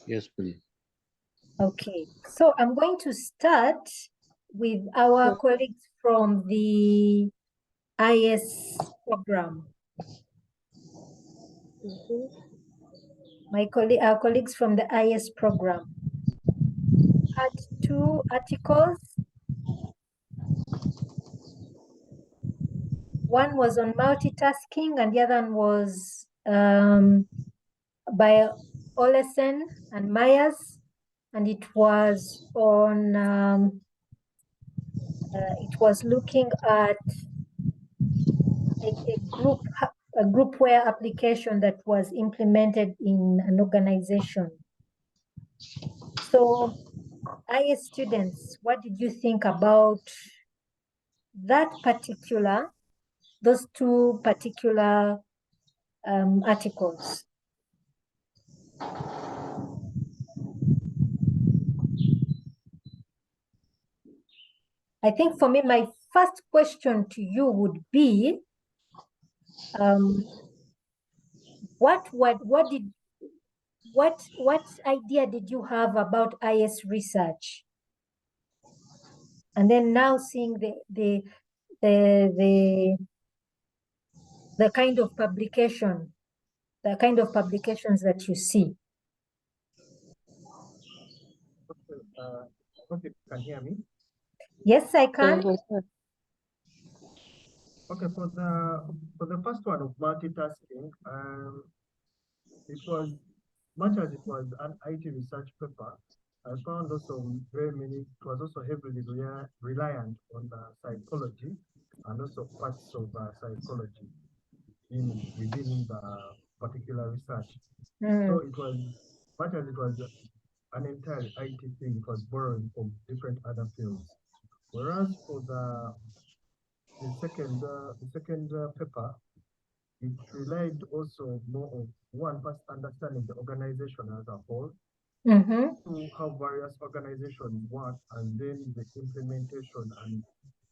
Yes, please. Okay, so I'm going to start with our colleagues from the IS program. Our colleagues from the IS program had two articles. One was on multitasking and the other one was by Olesen and Myers, and it was on it was looking at a groupware application that was implemented in an organization. So, IS students, what did you think about those two particular articles? I think for me, my first question to you would be, what idea did you have about IS research? And then now seeing the kind of publication, the kind of publications that you see. Okay, can you hear me? Yes, I can. Okay, for the first one of multitasking, it was, much as it was an IT research paper, I found also it was also heavily reliant on the psychology and also parts of psychology within the particular research. So it was, much as it was an entire IT thing, it was borrowing from different other fields. Whereas for the second paper, it relied also more on one, first understanding the organization as a whole, to how various organizations work, and then the implementation and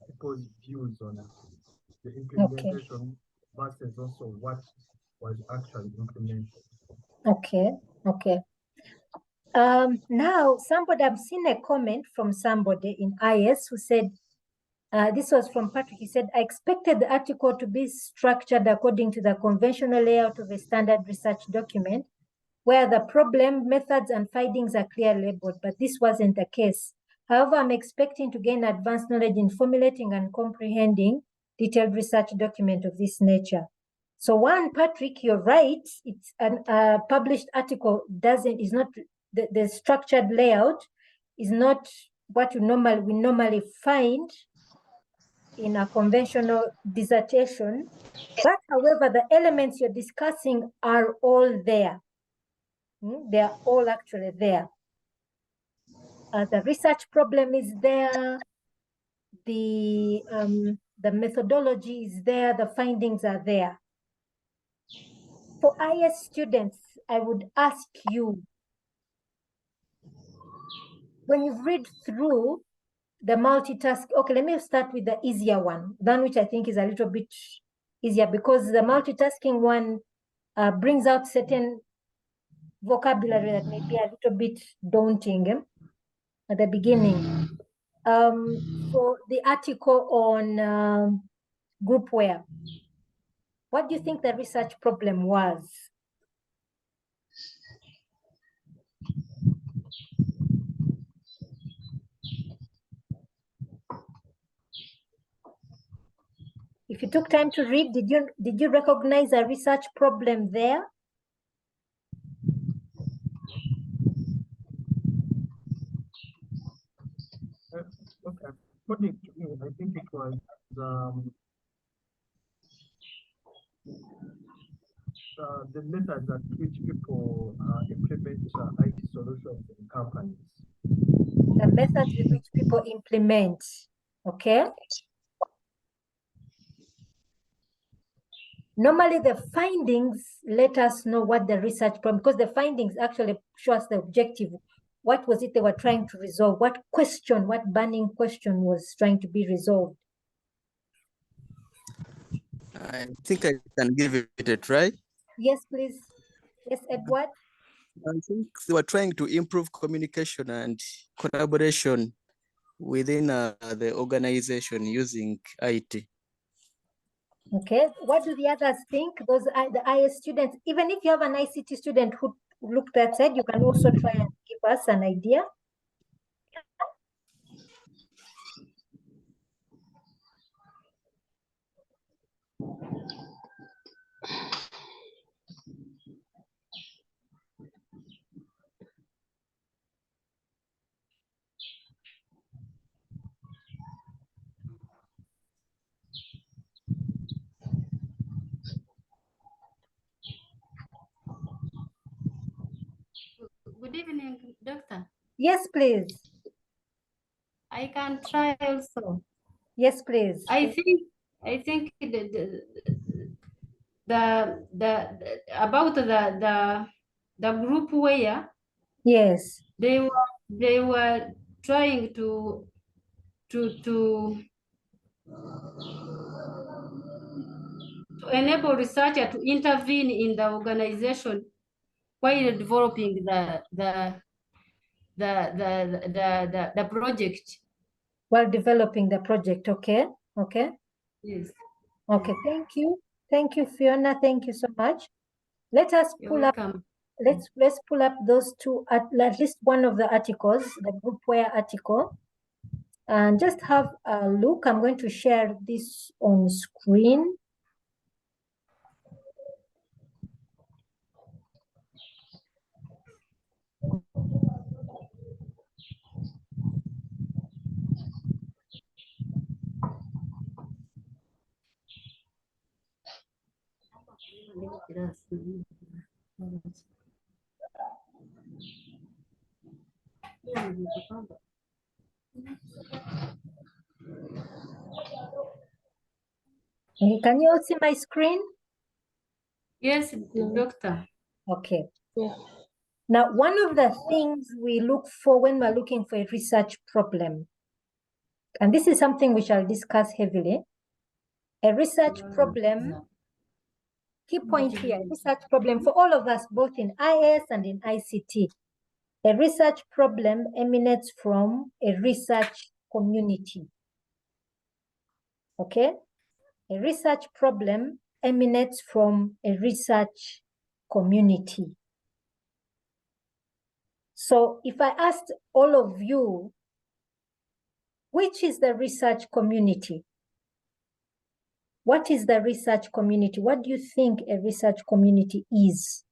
people's views on the implementation versus also what was actually implemented. Okay. Now, I've seen a comment from somebody in IS who said, this was from Patrick. He said, I expected the article to be structured according to the conventional layout of a standard research document, where the problem, methods, and findings are clearly labeled, but this wasn't the case. However, I'm expecting to gain advanced knowledge in formulating and comprehending detailed research document of this nature. So one, Patrick, you're right. It's a published article is not the structured layout is not what we normally find in a conventional dissertation. But however, the elements you're discussing are all there. They are all actually there. The research problem is there. The methodology is there. The findings are there. For IS students, I would ask you, when you read through the multitask, okay, let me start with the easier one, which I think is a little bit easier, because the multitasking one brings out certain vocabulary that may be a little bit daunting at the beginning. For the article on groupware, what do you think the research problem was? If you took time to read, did you recognize a research problem there? Okay, according to me, I think it was the methods at which people implement IT solutions in companies. The methods with which people implement, okay? Normally the findings let us know what the research problem, because the findings actually show us the objective. What was it they were trying to resolve? What burning question was trying to be resolved? I think I can give it a try. Yes, please. Yes, Edward. I think they were trying to improve communication and collaboration within the organization using IT. Okay, what do the others think? Those are the IS students. Even if you have an ICT student who looked at it, you can also try and give us an idea. Good evening, Doctor. Yes, please. I can try also. Yes, please. I think about the group where Yes. they were trying to enable researcher to intervene in the organization while developing the project. While developing the project, okay? Okay. Yes. Okay, thank you. Thank you, Fiona. Thank you so much. Let us You're pull up, welcome. let's pull up those two, at least one of the articles, the groupware article, and just have a look. I'm going to share this on screen. Can you all see my screen? Yes, Doctor. Okay. Yeah. Now, one of the things we look for when we're looking for a research problem, and this is something we shall discuss heavily, a research problem, key point here, a research problem for all of us, both in IS and in ICT. A research problem emanates from a research community. Okay? A research problem emanates from a research community. So if I asked all of you, which is the research community? What is the research community? What do you think a research community is?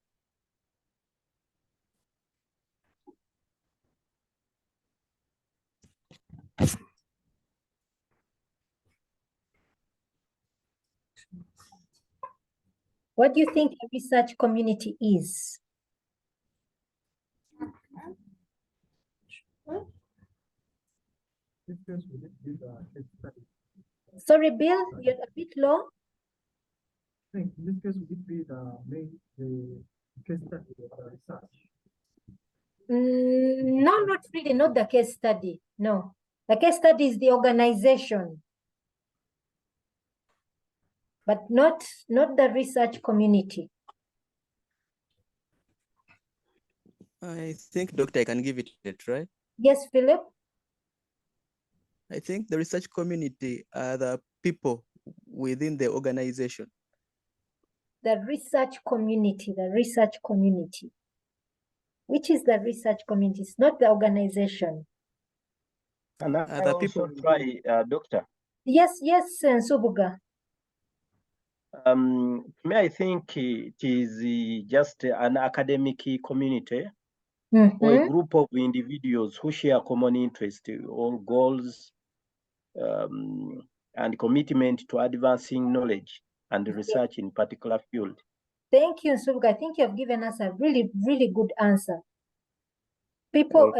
What do you think a research community is? Sorry, Bill, you're a bit low. I think in this case, would it be the case study of the research? No, not really, not the case study, no. The case study is the organization, but not the research community. I think, Doctor, I can give it a try. Yes, Philip? I think the research community are the people within the organization. The research community, the research community. Which is the research community? It's not the organization. And I The also people try, Doctor. Yes, Subuga. To me, I think it is just an academic community or a group of individuals who share common interest or goals and commitment to advancing knowledge and research in particular field. Thank you, Subuga. I think you have given us a really, really good answer. People,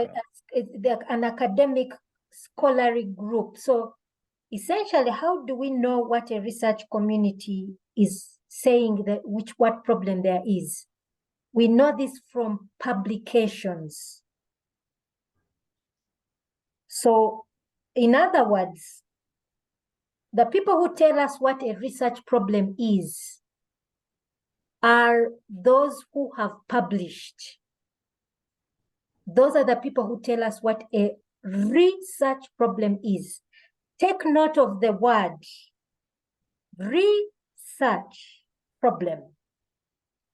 an academic scholarly group. So essentially, how do we know what a research community is saying, that what problem there is? We know this from publications. So in other words, the people who tell us what a research problem is are those who have published. Those are the people who tell us what a research problem is. Take note of the word research problem,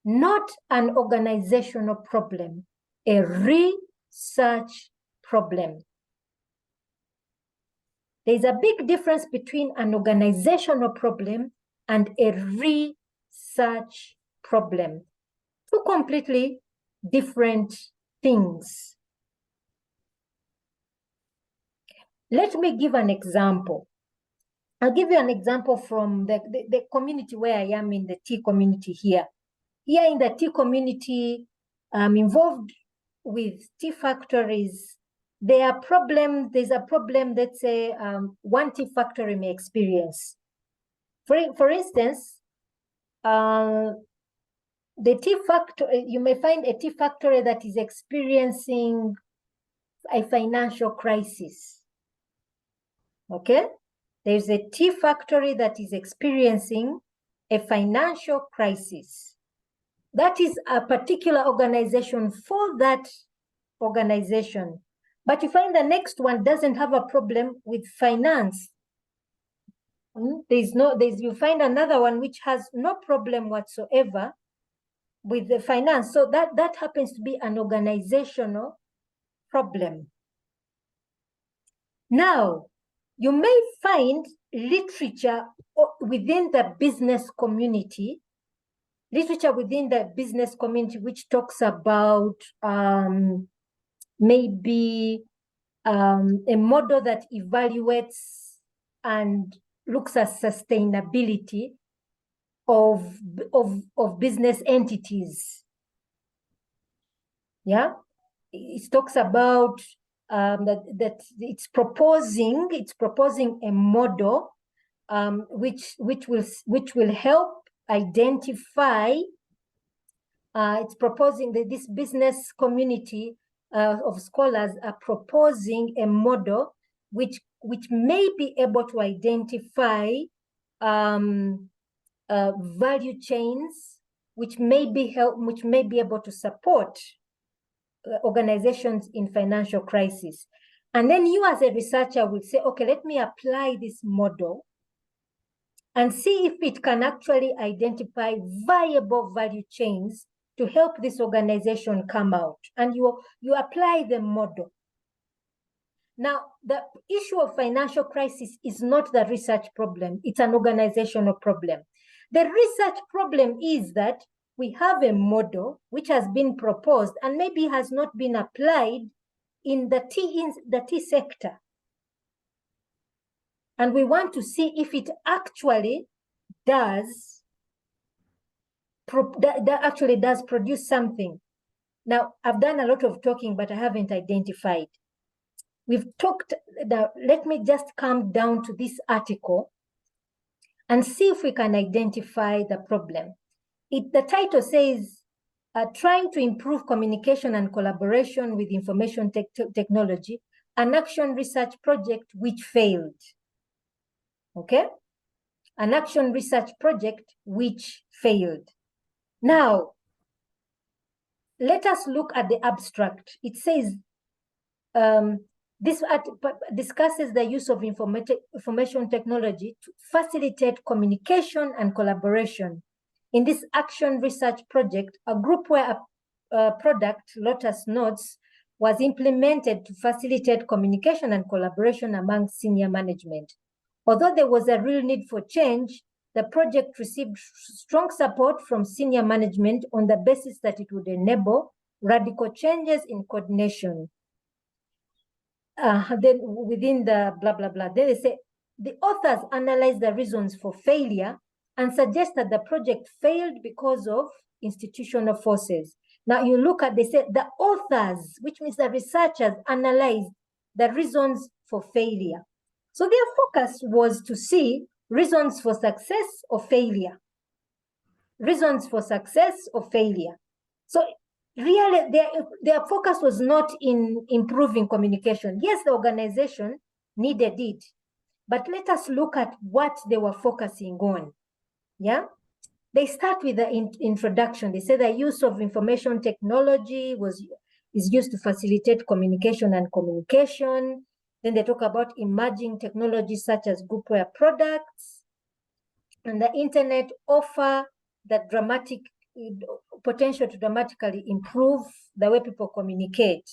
not an organizational problem, a research problem. There's a big difference between an organizational problem and a research problem. Two completely different things. Let me give an example. I'll give you an example from the community where I am, in the tea community here. Here in the tea community, I'm involved with tea factories. There's a problem that say one tea factory may experience. For instance, the tea factory, you may find a tea factory that is experiencing a financial crisis. Okay? There's a tea factory that is experiencing a financial crisis. That is a particular organization for that organization. But you find the next one doesn't have a problem with finance. You find another one which has no problem whatsoever with the finance. So that happens to be an organizational problem. Now, you may find literature within the business community, which talks about maybe a model that evaluates and looks at sustainability of business entities. Yeah, it talks about that it's proposing a model which will help identify. It's proposing that this business community of scholars are proposing a model which may be able to identify value chains which may be able to support organizations in financial crisis. And then you as a researcher will say, okay, let me apply this model and see if it can actually identify viable value chains to help this organization come out. And you apply the model. Now, the issue of financial crisis is not the research problem. It's an organizational problem. The research problem is that we have a model which has been proposed and maybe has not been applied in the tea sector. And we want to see if it actually does produce something. Now, I've done a lot of talking, but I haven't identified. We've talked, let me just come down to this article and see if we can identify the problem. The title says, trying to improve communication and collaboration with information technology, an action research project which failed. Okay? An action research project which failed. Now, let us look at the abstract. It says, this discusses the use of information technology to facilitate communication and collaboration. In this action research project, a groupware product, Lotus Notes, was implemented to facilitate communication and collaboration among senior management. Although there was a real need for change, the project received strong support from senior management on the basis that it would enable radical changes in coordination. Then within the blah, blah, blah, then they say, the authors analyzed the reasons for failure and suggest that the project failed because of institutional forces. Now you look at, they say the authors, which means the researchers, analyzed the reasons for failure. So their focus was to see reasons for success or failure. Reasons for success or failure. So really, their focus was not in improving communication. Yes, the organization needed it, but let us look at what they were focusing on. Yeah, they start with the introduction. They say the use of information technology is used to facilitate communication and communication. Then they talk about emerging technologies such as groupware products, and the internet offer the dramatic potential to dramatically improve the way people communicate.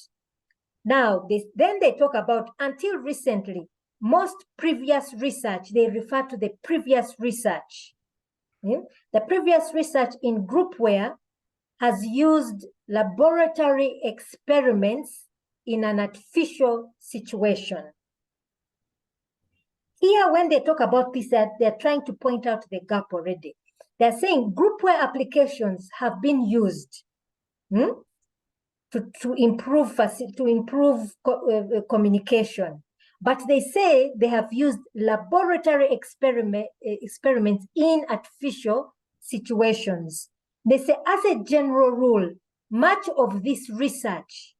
Now, then they talk about, until recently, most previous research, they refer to the previous research. The previous research in groupware has used laboratory experiments in an artificial situation. Here, when they talk about this, they're trying to point out the gap already. They're saying groupware applications have been used to improve communication. But they say they have used laboratory experiments in artificial situations. They say, as a general rule, much of this research,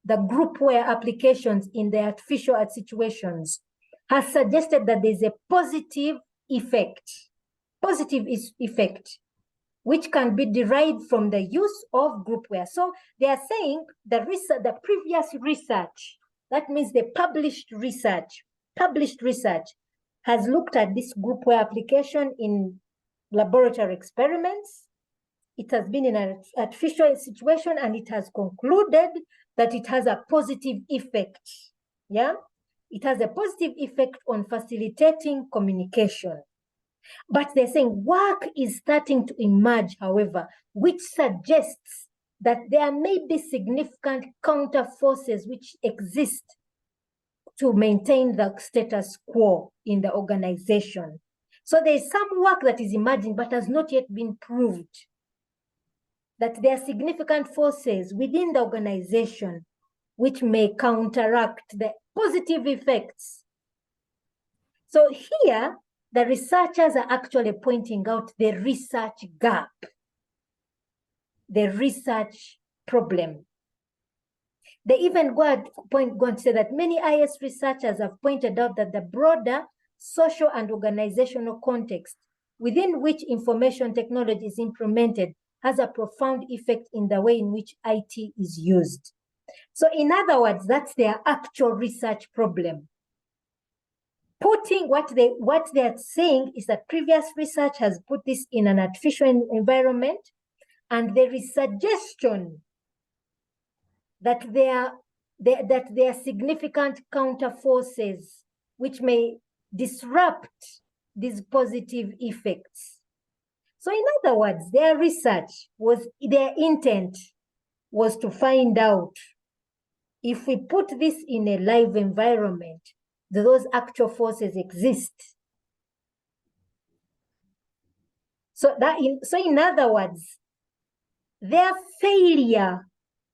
the groupware applications in the artificial situations has suggested that there's a positive effect, which can be derived from the use of groupware. So they are saying the previous research, that means the published research has looked at this groupware application in laboratory experiments. It has been in an artificial situation, and it has concluded that it has a positive effect. Yeah, it has a positive effect on facilitating communication. But they're saying work is starting to emerge, however, which suggests that there may be significant counter forces which exist to maintain the status quo in the organization. So there's some work that is emerging but has not yet been proved, that there are significant forces within the organization which may counteract the positive effects. So here, the researchers are actually pointing out the research gap, the research problem. They even go on to say that many IS researchers have pointed out that the broader social and organizational context within which information technology is implemented has a profound effect in the way in which IT is used. So in other words, that's their actual research problem. Putting what they're saying is that previous research has put this in an artificial environment, and there is suggestion that there are significant counter forces which may disrupt these positive effects. So in other words, their intent was to find out if we put this in a live environment, do those actual forces exist? So in other words, their failure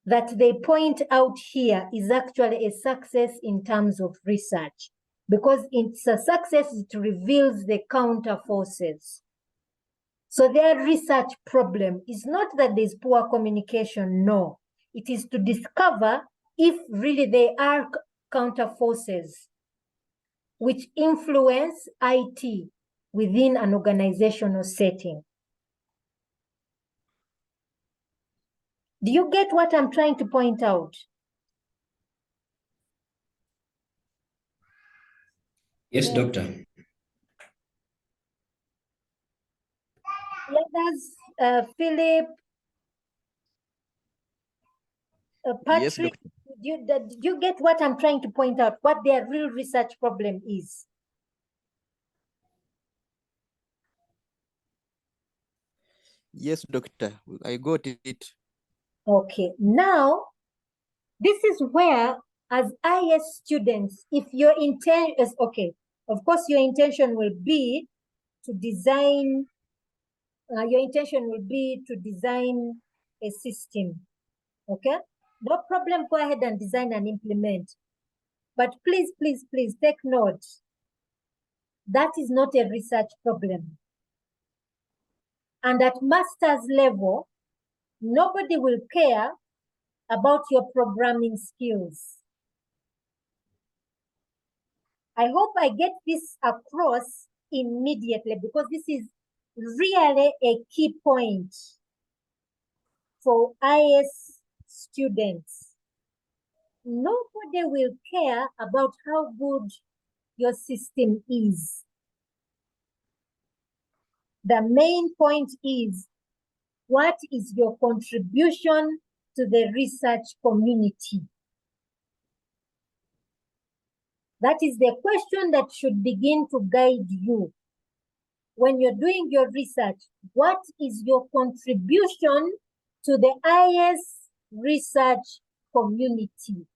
that they point out here is actually a success in terms of research, because it's a success, it reveals the counter forces. So their research problem is not that there's poor communication, no. It is to discover if really there are counter forces which influence IT within an organizational setting. Do you get what I'm trying to point out? Yes, Doctor. Others, Philip, Patrick, Yes, Doctor. did you get what I'm trying to point out, what their real research problem is? Yes, Doctor, I got it. Okay, now, this is where, as IS students, if your intent is, okay, of course your intention will be to design, a system, okay? No problem, go ahead and design and implement. But please, please, please take note, that is not a research problem. And at master's level, nobody will care about your programming skills. I hope I get this across immediately, because this is really a key point for IS students. Nobody will care about how good your system is. The main point is, what is your contribution to the research community? That is the question that should begin to guide you. When you're doing your research, what is your contribution to the IS research community?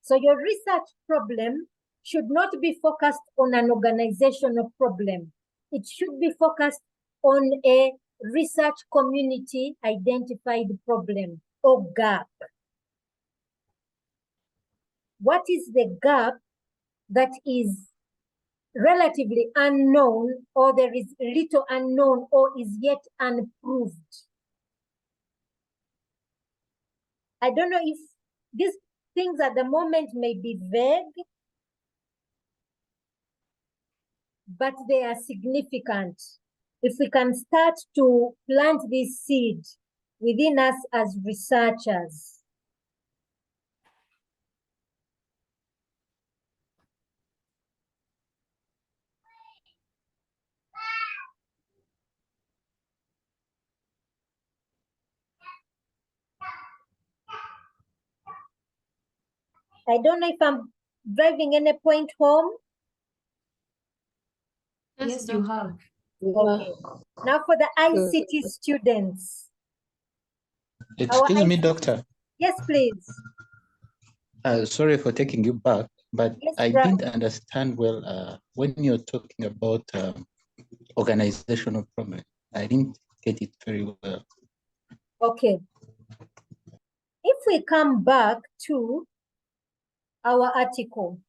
So your research problem should not be focused on an organizational problem. It should be focused on a research community identified problem or gap. What is the gap that is relatively unknown, or there is little unknown, or is yet unproved? I don't know if these things at the moment may be vague, but they are significant. If we can start to plant this seed within us as researchers. I don't know if I'm driving any point home. Yes, you have. Okay. Now for the ICT students. Excuse me, doctor. Yes, please. Sorry for taking you back, but Yes, I right. didn't understand well when you're talking about organizational problem. I didn't get it very well. Okay. If we come back to our article,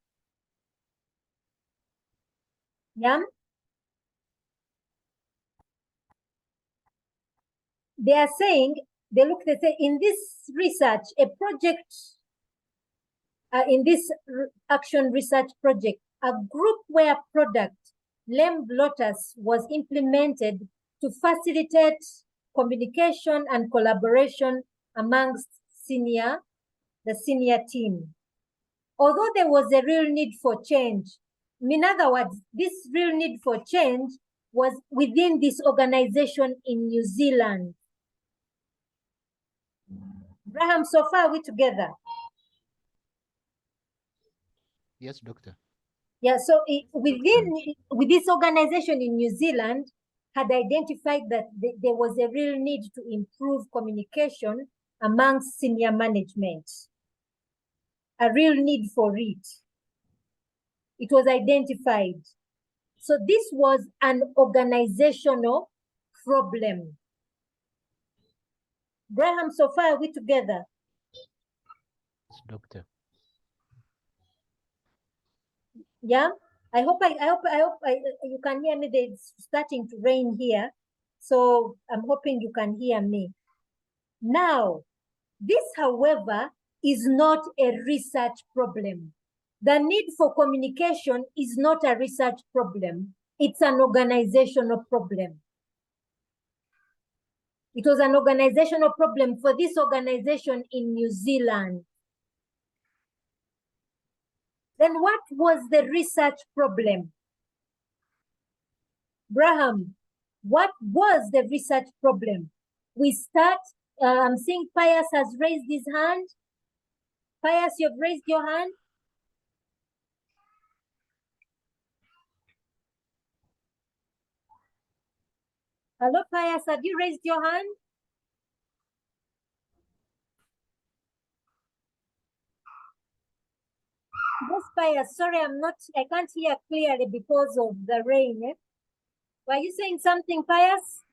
yeah, they are saying, they say in this research, a project, in this action research project, a groupware product named Lotus was implemented to facilitate communication and collaboration amongst the senior team. Although there was a real need for change, in other words, this real need for change was within this organization in New Zealand. Graham, so far are we together? Yes, doctor. Yeah, so with this organization in New Zealand had identified that there was a real need to improve communication amongst senior management. A real need for it. It was identified. So this was an organizational problem. Graham, so far are we together? Yes, doctor. Yeah, I hope you can hear me. It's starting to rain here, so I'm hoping you can hear me. Now, this, however, is not a research problem. The need for communication is not a research problem. It's an organizational problem. It was an organizational problem for this organization in New Zealand. Then what was the research problem? Graham, what was the research problem? We start, I'm seeing Pius has raised his hand. Pius, you've raised your hand. Hello, Pius, have you raised your hand? Yes, Pius, sorry, I can't hear clearly because of the rain. Eh? Were you saying something, Pius?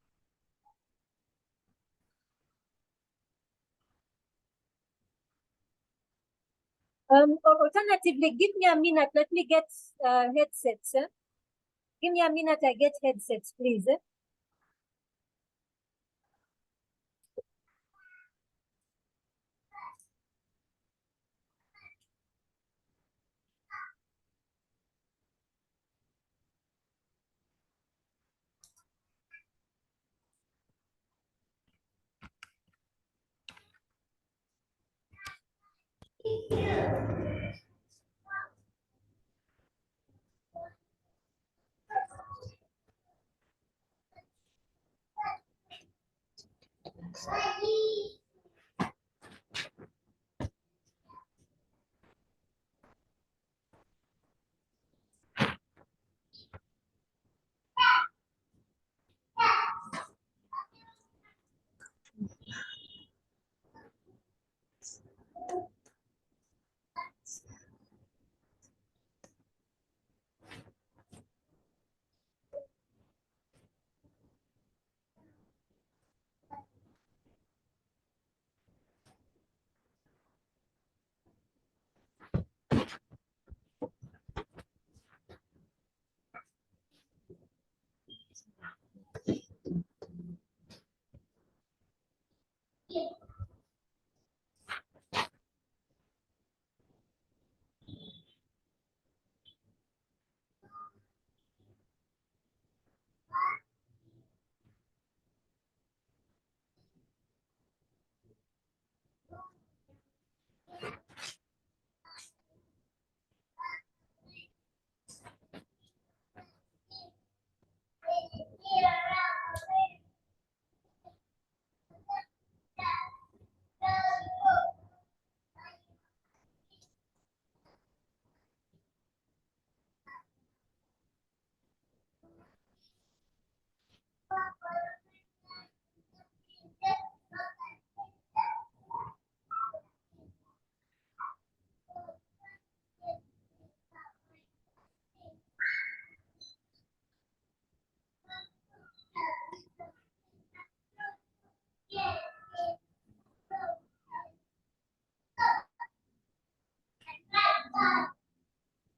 Alternatively, give me a minute. Let me get headsets. Eh? Give me a minute. I get headsets, please. Eh?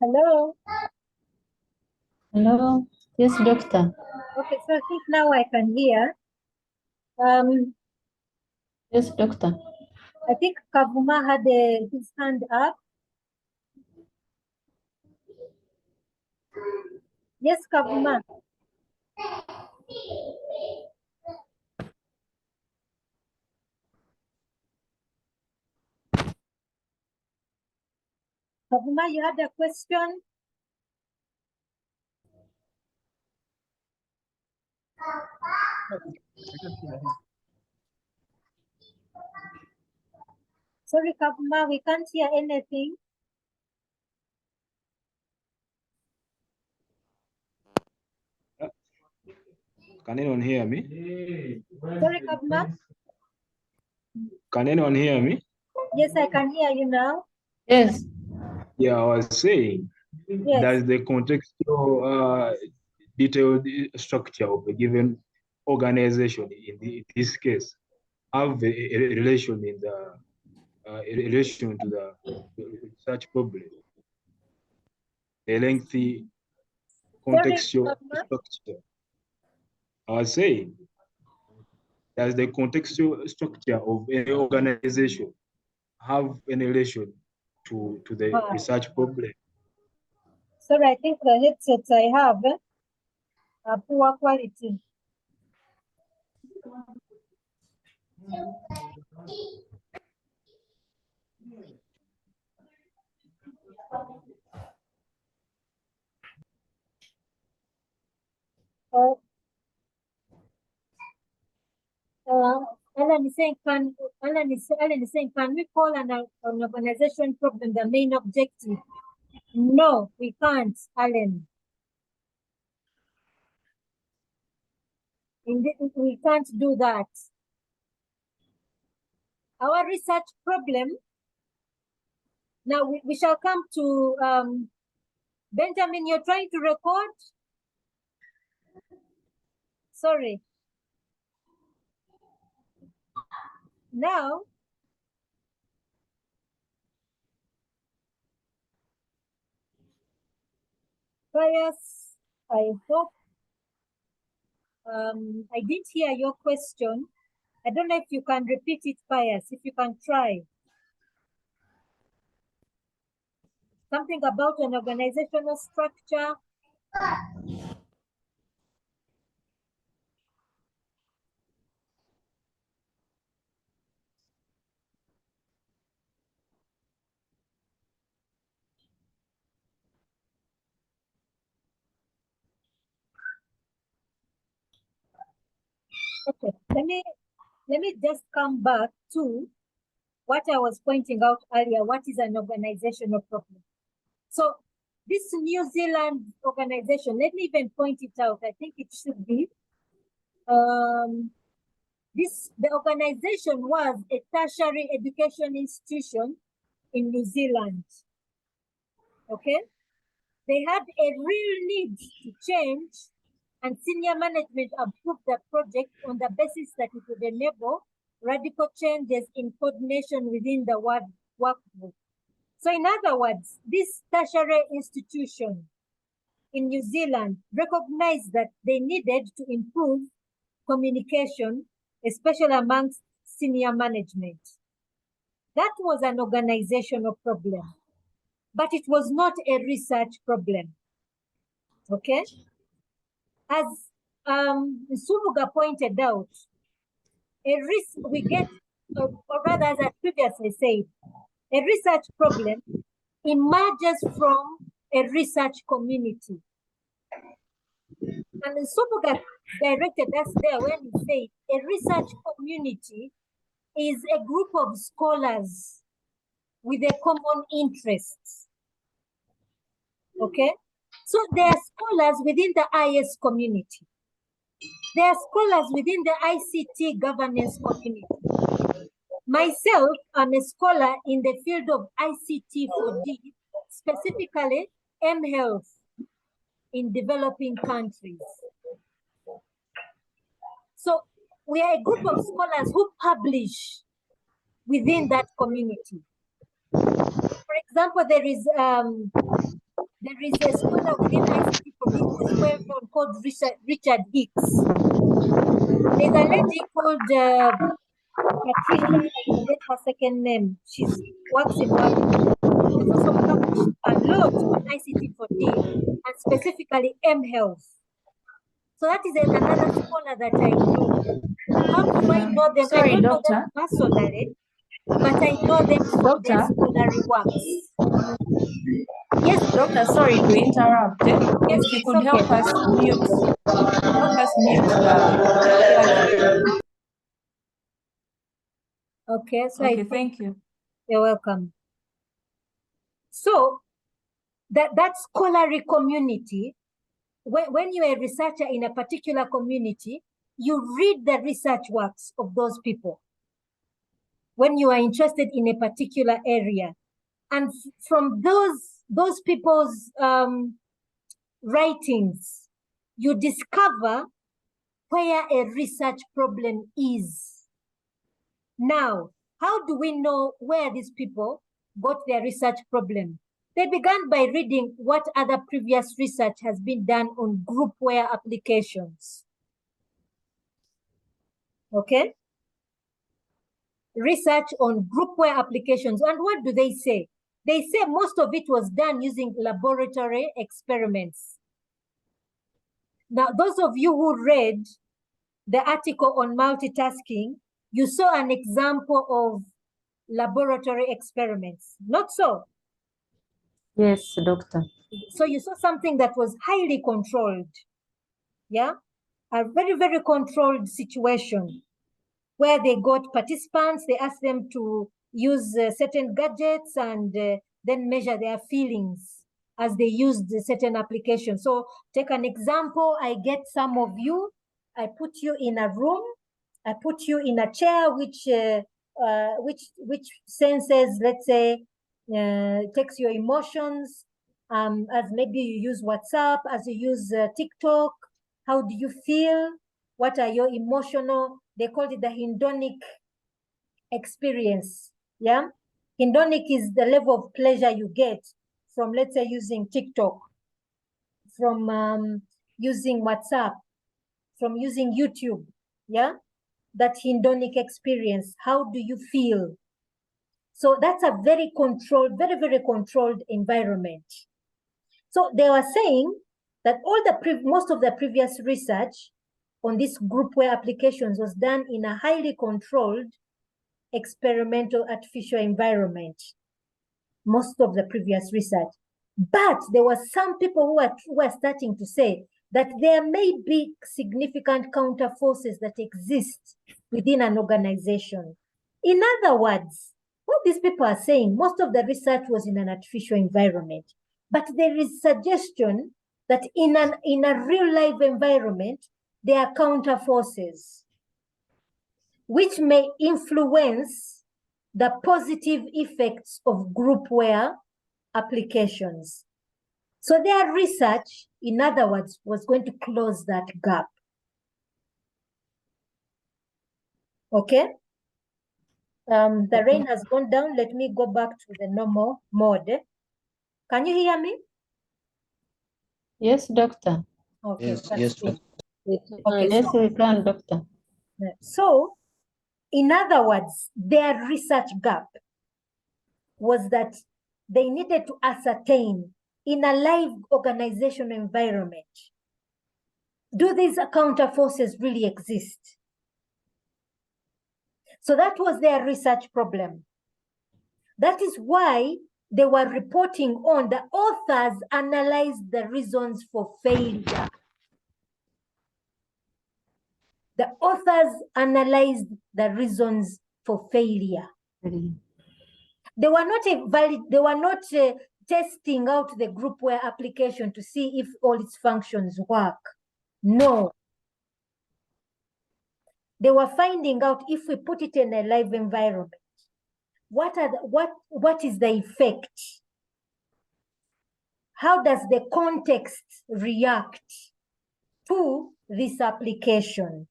Hello? Hello. Yes, doctor. Okay, so I think now I can hear. Yes, doctor. I think Kavuma had his hand up. Yes, Kavuma. Kavuma, you had a question? Sorry, Kavuma, we can't hear anything. Can anyone hear me? Sorry, Kavuma. Can anyone hear me? Yes, I can hear you now. Yes. Yeah, I was saying Yes. that the contextual detailed structure of a given organization in this case have a relation in the a relation to the research problem. The lengthy contextual structure. I was saying does the contextual structure of an organization have any relation to the research problem? Sorry, I think the headsets I have are poor quality. Alan is saying, can we call an organization problem the main objective? No, we can't, Alan. We can't do that. Our research problem, now we shall come to Benjamin, you're trying to record? Sorry. Now, Pius, I hope I didn't hear your question. I don't know if you can repeat it, Pius, if you can try. Something about an organizational structure. Okay, let me just come back to what I was pointing out earlier. What is an organizational problem? So this New Zealand organization, let me even point it out. I think it should be. The organization was a tertiary education institution in New Zealand. Okay, they had a real need to change, and senior management approved the project on the basis that it would enable radical changes in coordination within the work group. So in other words, this tertiary institution in New Zealand recognized that they needed to improve communication, especially amongst senior management. That was an organizational problem, but it was not a research problem. Okay? As Sumuga pointed out, we get, or rather as I previously said, a research problem emerges from a research community. And Sumuga directed us there when he said a research community is a group of scholars with a common interest. Okay? So there are scholars within the IS community. There are scholars within the ICT governance community. Myself, I'm a scholar in the field of ICT 4D, specifically mHealth in developing countries. So we are a group of scholars who publish within that community. For example, there there is a scholar within ICT for this who is well known called Richard Hicks. There's a lady called Patricia, I forget her second name. She works in marketing. She's also published a lot on ICT4D and specifically mHealth. So that is another scholar that I know. How do I know them? Sorry, I don't know doctor. them personally, but I know them from their Doctor? scholarly works. Yes, Doctor, sorry to interrupt. yes, If you it's could okay. help us mute the platform. Okay, so Okay, thank you. You're welcome. So that scholarly community, when you're a researcher in a particular community, you read the research works of those people when you are interested in a particular area. And from those people's writings, you discover where a research problem is. Now, how do we know where these people got their research problem? They began by reading what other previous research has been done on groupware applications. Okay? Research on groupware applications. And what do they say? They say most of it was done using laboratory experiments. Now, those of you who read the article on multitasking, you saw an example of laboratory experiments. Not so? Yes, doctor. So you saw something that was highly controlled. Yeah? A very, very controlled situation where they got participants, they asked them to use certain gadgets and then measure their feelings as they used the certain application. So take an example, I get some of you, I put you in a room, I put you in a chair which senses, let's say, takes your emotions, as maybe you use WhatsApp, as you use TikTok, how do you feel? What are your emotional, they call it the hedonic experience, yeah? Hedonic is the level of pleasure you get from, let's say, using TikTok, from using WhatsApp, from using YouTube, yeah? That hedonic experience, how do you feel? So that's a very controlled, very, very controlled environment. So they were saying that most of the previous research on this groupware applications was done in a highly controlled experimental artificial environment, most of the previous research. But there were some people who were starting to say that there may be significant counter forces that exist within an organization. In other words, what these people are saying, most of the research was in an artificial environment, but there is suggestion that in a real life environment, there are counter forces which may influence the positive effects of groupware applications. So their research, in other words, was going to close that gap. Okay? The rain has gone down. Let me go back to the normal mode. Can you hear me? Yes, doctor. Okay, Yes, that's yes, good. doctor. Okay, Yes, we can, doctor. so in other words, their research gap was that they needed to ascertain in a live organizational environment, do these counter forces really exist? So that was their research problem. That is why they were reporting on the authors analyzed the reasons for failure. The authors analyzed the reasons for failure. They were not testing out the groupware application to see if all its functions work. No. They were finding out if we put it in a live environment, what is the effect? How does the context react to this application?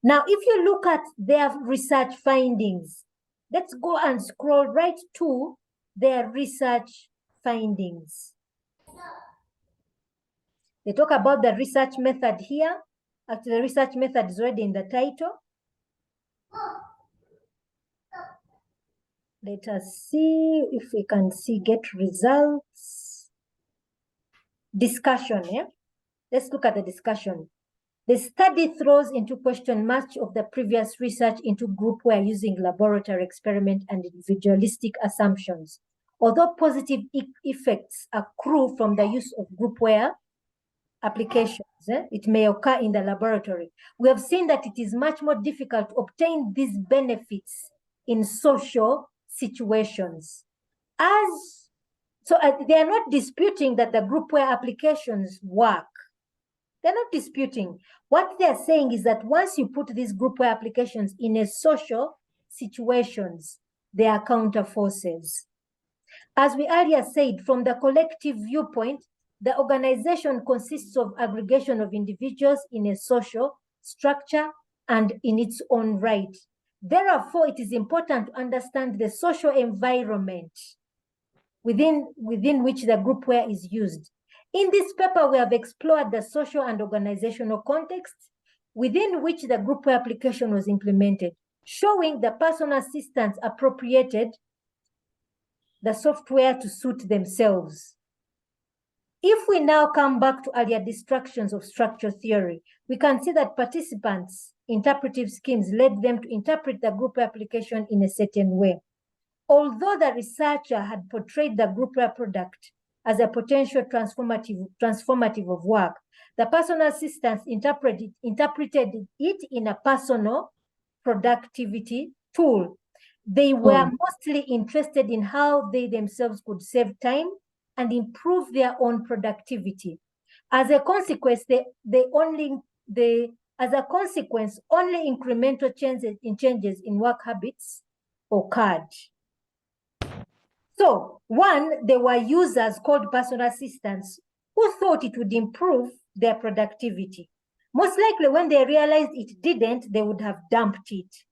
Now, if you look at their research findings, let's go and scroll right to their research findings. They talk about the research method here. Actually, the research method is already in the title. Let us see if we can get results. Discussion, yeah? Let's look at the discussion. The study throws into question much of the previous research into groupware using laboratory experiment and individualistic assumptions. Although positive effects accrue from the use of groupware applications, it may occur in the laboratory. We have seen that it is much more difficult to obtain these benefits in social situations. They are not disputing that the groupware applications work. They're not disputing. What they're saying is that once you put these groupware applications in a social situations, they are counter forces. As we earlier said, from the collective viewpoint, the organization consists of aggregation of individuals in a social structure and in its own right. Therefore, it is important to understand the social environment within which the groupware is used. In this paper, we have explored the social and organizational context within which the groupware application was implemented, showing the personal assistants appropriated the software to suit themselves. If we now come back to earlier distractions of structure theory, we can see that participants' interpretive schemes led them to interpret the groupware application in a certain way. Although the researcher had portrayed the groupware product as a potential transformative of work, the personal assistants interpreted it in a personal productivity tool. They were mostly interested in how they themselves could save time and improve their own productivity. As a consequence, only incremental changes in work habits occurred. So, one, there were users called personal assistants who thought it would improve their productivity. Most likely, when they realized it didn't, they would have dumped it.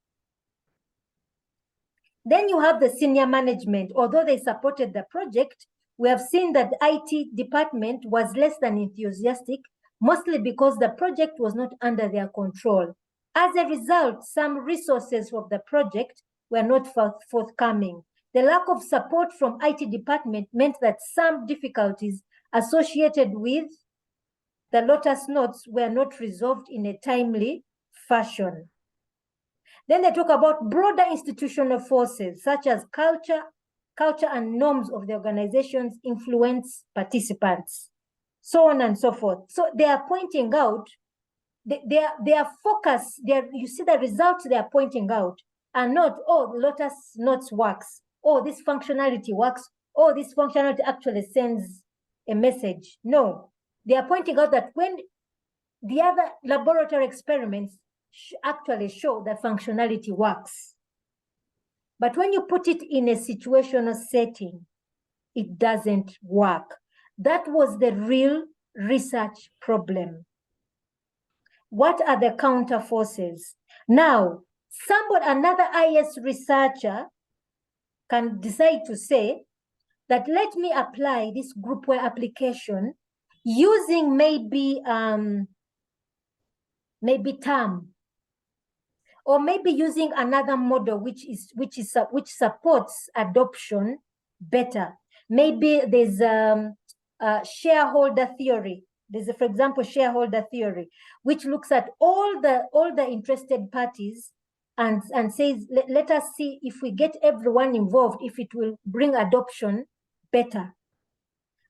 Then you have the senior management. Although they supported the project, we have seen that the IT department was less than enthusiastic, mostly because the project was not under their control. As a result, some resources of the project were not forthcoming. The lack of support from IT department meant that some difficulties associated with the Lotus Notes were not resolved in a timely fashion. Then they talk about broader institutional forces such as culture and norms of the organizations influence participants, so on and so forth. So they are pointing out their focus, you see the results they are pointing out are not, oh, Lotus Notes works, oh, this functionality works, oh, this functionality actually sends a message. No, they are pointing out that when the other laboratory experiments actually show that functionality works, but when you put it in a situational setting, it doesn't work. That was the real research problem. What are the counter forces? Now, another IS researcher can decide to say that let me apply this groupware application using maybe term, or maybe using another model which supports adoption better. Maybe there's shareholder theory. There's, for example, shareholder theory, which looks at all the interested parties and says, let us see if we get everyone involved, if it will bring adoption better.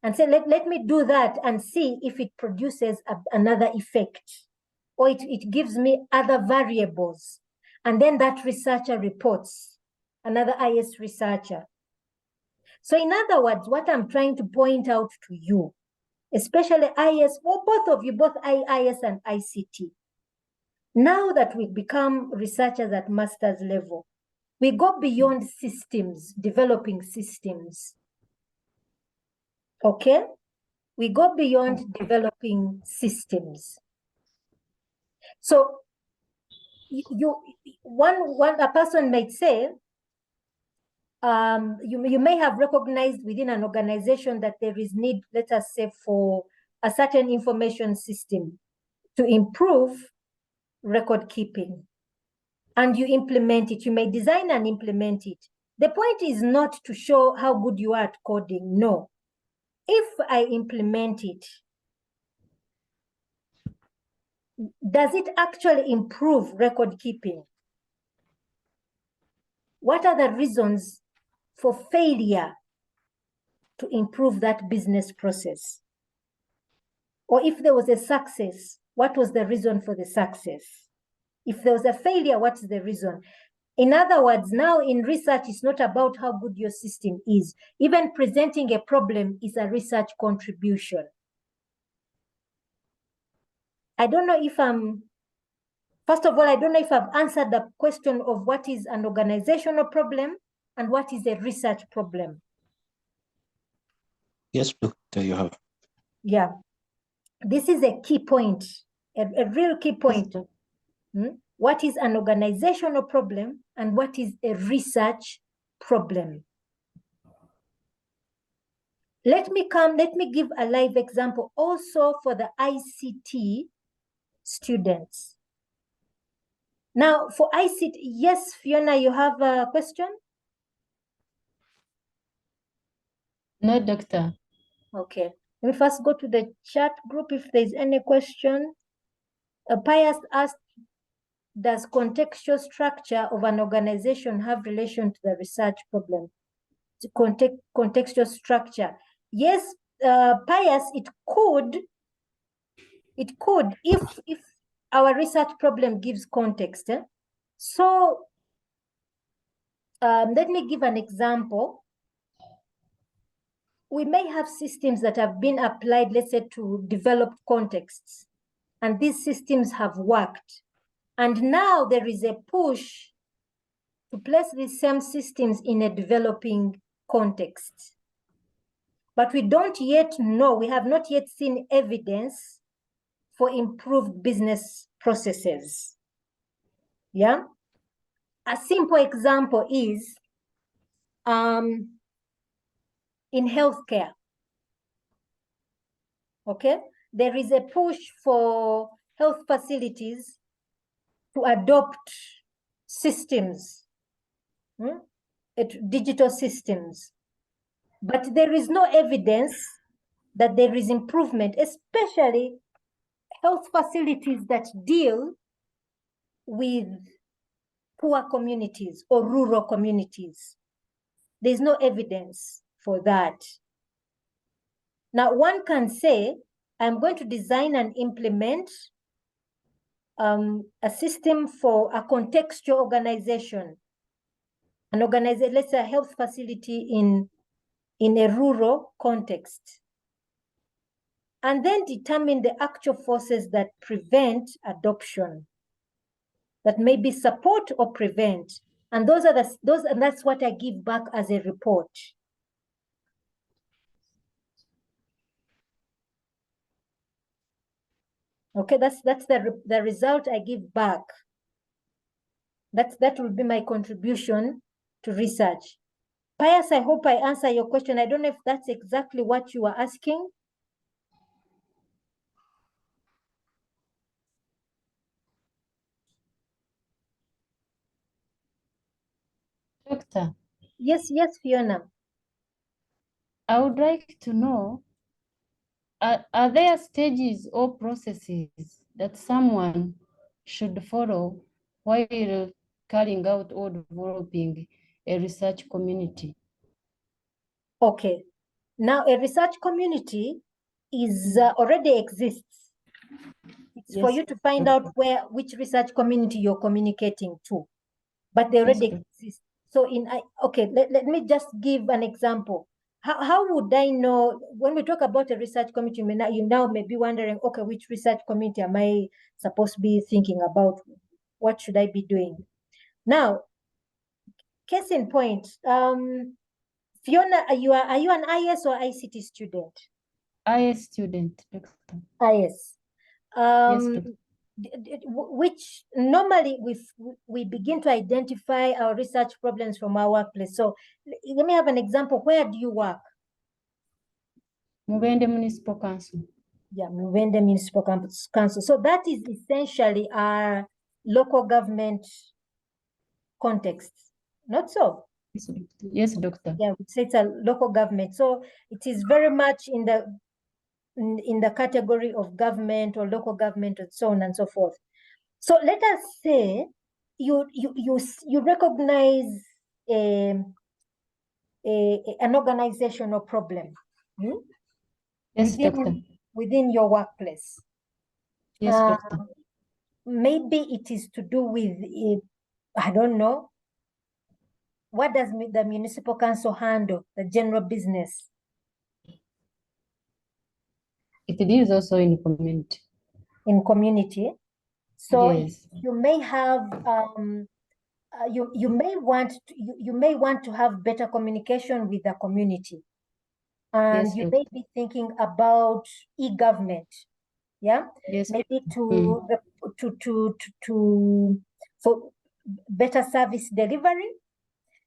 And say, let me do that and see if it produces another effect, or it gives me other variables. And then that researcher reports, another IS researcher. So in other words, what I'm trying to point out to you, especially IS, or both of you, both IS and ICT, now that we've become researchers at master's level, we go beyond systems, developing systems. Okay? We go beyond developing systems. So a person might say, you may have recognized within an organization that there is need, let us say, for a certain information system to improve record keeping, and you implement it. You may design and implement it. The point is not to show how good you are at coding. No. If I implement it, does it actually improve record keeping? What are the reasons for failure to improve that business process? Or if there was a success, what was the reason for the success? If there was a failure, what's the reason? In other words, now in research, it's not about how good your system is. Even presenting a problem is a research contribution. I don't know if first of all, I don't know if I've answered the question of what is an organizational problem and what is a research problem. Yes, Doctor, you have. Yeah. This is a key point, a real key point. What is an organizational problem and what is a research problem? Let me give a live example also for the ICT students. Now for ICT, yes, Fiona, you have a question? No, Doctor. Okay, let me first go to the chat group if there's any question. Pius asked, does contextual structure of an organization have relation to the research problem? Contextual structure. Yes, Pius, it could if our research problem gives context. So let me give an example. We may have systems that have been applied, let's say, to developed contexts, and these systems have worked. And now there is a push to place these same systems in a developing context. But we don't yet know, we have not yet seen evidence for improved business processes. Yeah? A simple example is in healthcare. Okay? There is a push for health facilities to adopt systems, digital systems. But there is no evidence that there is improvement, especially health facilities that deal with poor communities or rural communities. There's no evidence for that. Now, one can say, I'm going to design and implement a system for a contextual organization. An organization, let's say a health facility in a rural context. And then determine the actual forces that prevent adoption, that maybe support or prevent. And and that's what I give back as a report. Okay, that's the result I give back. That will be my contribution to research. Pius, I hope I answer your question. I don't know if that's exactly what you are asking. Doctor. Yes, Fiona. I would like to know, are there stages or processes that someone should follow while carrying out or developing a research community? Okay. Now, a research community is already exists. It's for you to find out which research community you're communicating to, but they already exist. So let me just give an example. How would I know, when we talk about a research community, you now may be wondering, okay, which research community am I supposed to be thinking about? What should I be doing? Now, case in point, Fiona, are you an IS or ICT student? IS student, Doctor. IS. Yes, which normally we begin to identify our research problems from our workplace. So let me have an example. Where do you work? Mubende Municipal Council. Yeah, Mubende Municipal Council. So that is essentially our local government context, not so? Yes, doctor. Yeah, we say it's a local government. So it is very much in the category of government or local government and so on and so forth. So let us say you recognize an organizational problem Yes, doctor. within your workplace. Yes, doctor. Maybe it is to do with, I don't know, what does the municipal council handle, the general business? It is also in community. In community. So yes. you may have you may want to have better communication with the community, and Yes, you doctor. may be thinking about e-government. Yeah, Yes. maybe for better service delivery.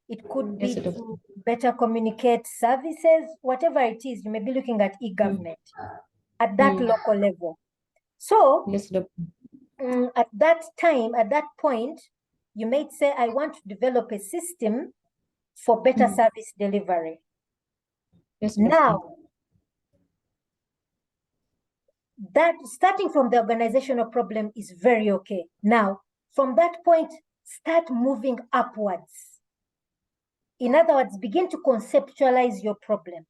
It could be Yes, to better communicate services, whatever it is. You may be looking at e-government at that local level. So yes, doctor. at that time, at that point, you may say, I want to develop a system for better service delivery. Yes, now, that starting from the organizational problem is very okay. Now, from that point, start moving upwards. In other words, begin to conceptualize your problem.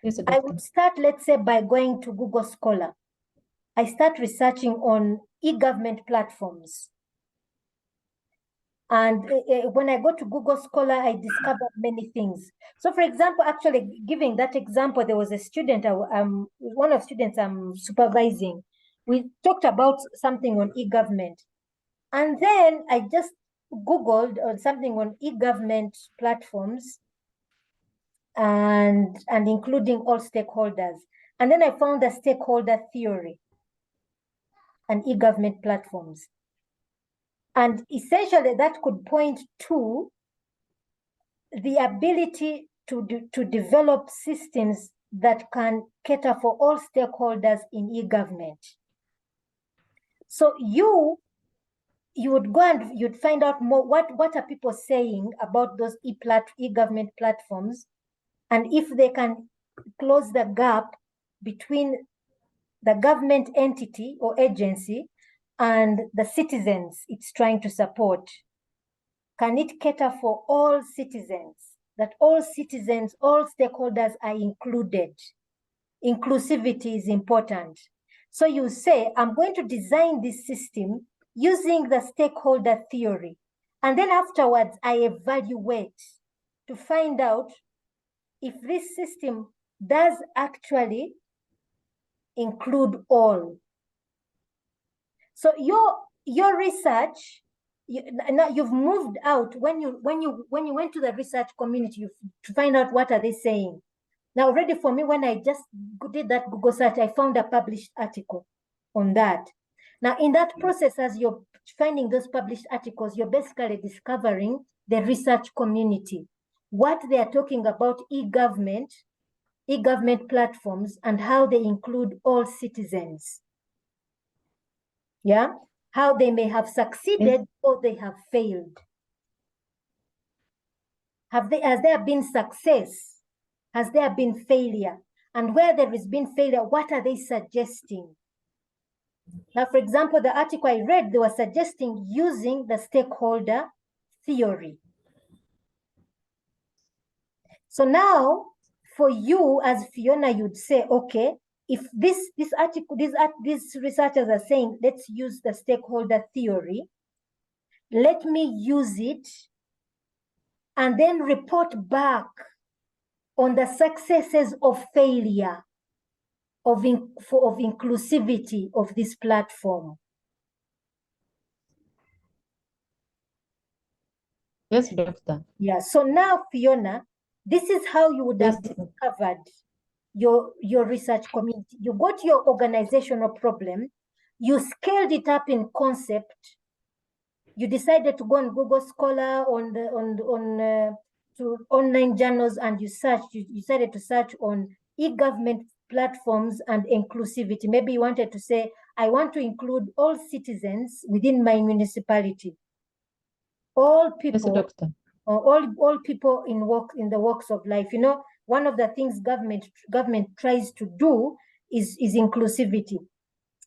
Yes, I would start, let's say, by going to Google Scholar. I start researching on e-government platforms. And when I go to Google Scholar, I discovered many things. So for example, actually giving that example, there was a student, one of students I'm supervising. We talked about something on e-government. And then I just Googled something on e-government platforms and including all stakeholders. And then I found the stakeholder theory and e-government platforms. And essentially that could point to the ability to develop systems that can cater for all stakeholders in e-government. So you would go and you'd find out more what are people saying about those e-government platforms, and if they can close the gap between the government entity or agency and the citizens it's trying to support. Can it cater for all citizens? That all citizens, all stakeholders are included. Inclusivity is important. So you say, I'm going to design this system using the stakeholder theory. And then afterwards, I evaluate to find out if this system does actually include all. So your research, now you've moved out. When you went to the research community to find out what are they saying. Now, already for me, when I just did that Google search, I found a published article on that. Now, in that process, as you're finding those published articles, you're basically discovering the research community, what they are talking about e-government platforms, and how they include all citizens. Yeah, how they may have succeeded or they have failed. Has there been success? Has there been failure? And where there has been failure, what are they suggesting? Now, for example, the article I read, they were suggesting using the stakeholder theory. So now, for you as Fiona, you'd say, okay, if this article, these researchers are saying, let's use the stakeholder theory, let me use it and then report back on the successes of failure of inclusivity of this platform. Yes, doctor. Yeah, so now, Fiona, this is how you would have discovered your research community. You got your organizational problem, you scaled it up in concept, you decided to go on Google Scholar to online journals, and you decided to search on e-government platforms and inclusivity. Maybe you wanted to say, I want to include all citizens within my municipality. All people, Yes, doctor. all people in the walks of life. You know, one of the things government tries to do is inclusivity.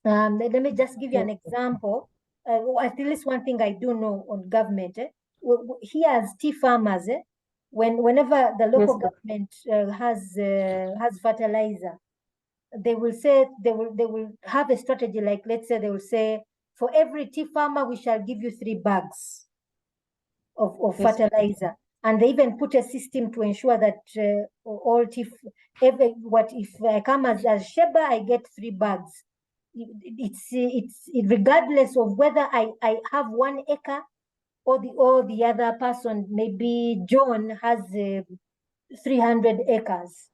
Let me just give you an example. At least one thing I do know on government. Here as tea farmers, whenever the local government has fertilizer, they will say they will have a strategy. Like, let's say they will say, for every tea farmer we shall give you 3 bags of fertilizer, and they even put a system to ensure that all tea, if I come as Sheba, I get 3 bags. It's regardless of whether I have 1 acre or the other person, maybe John has 300 acres.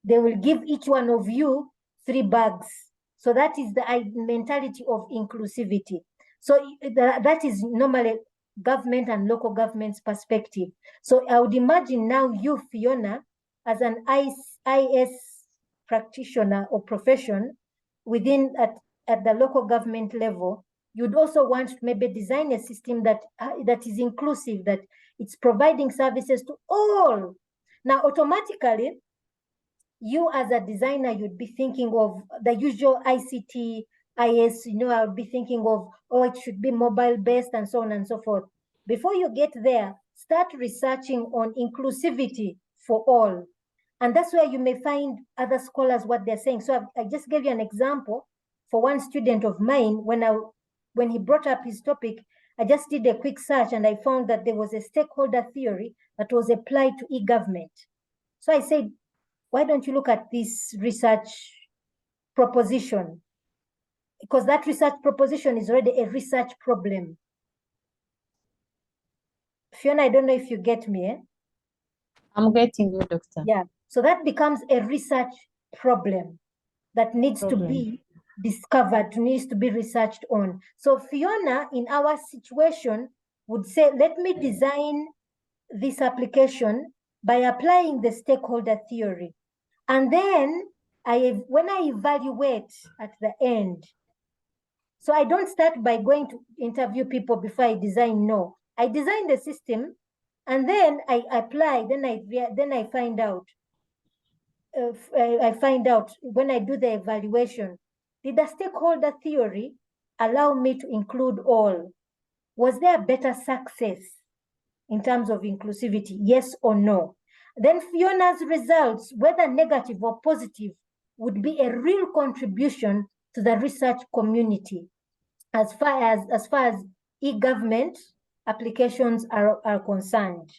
They will give each one of you 3 bags. So that is the mentality of inclusivity. So that is normally government and local government's perspective. So I would imagine now you, Fiona, as an IS practitioner or profession within at the local government level, you'd also want to maybe design a system that is inclusive, that it's providing services to all. Now, automatically, you as a designer, you'd be thinking of the usual ICT, IS, you know, I would be thinking of, oh, it should be mobile-based and so on and so forth. Before you get there, start researching on inclusivity for all. And that's where you may find other scholars, what they're saying. So I just gave you an example for one student of mine. When he brought up his topic, I just did a quick search and I found that there was a stakeholder theory that was applied to e-government. So I said, why don't you look at this research proposition? Because that research proposition is already a research problem. Fiona, I don't know if you get me. Eh? I'm getting you, doctor. Yeah, so that becomes a research problem that needs to be discovered, needs to be researched on. So Fiona, in our situation, would say, let me design this application by applying the stakeholder theory. And then when I evaluate at the end, so I don't start by going to interview people before I design. No, I design the system, and then I apply. Then I find out. I find out when I do the evaluation, did the stakeholder theory allow me to include all? Was there better success in terms of inclusivity? Yes or no? Then Fiona's results, whether negative or positive, would be a real contribution to the research community as far as e-government applications are concerned,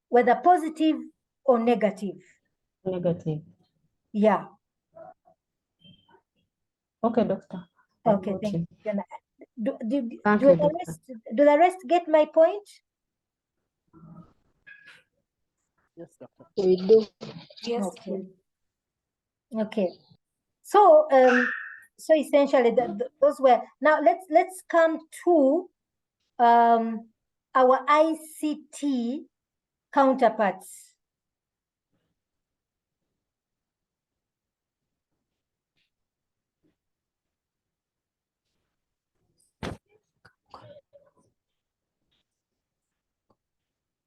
whether positive or negative. Negative. Yeah. Okay, doctor. Okay, thank you. Do the rest get my point? Yes, doctor. We do. Yes. Okay. So so essentially those were. Now let's come to our ICT counterparts.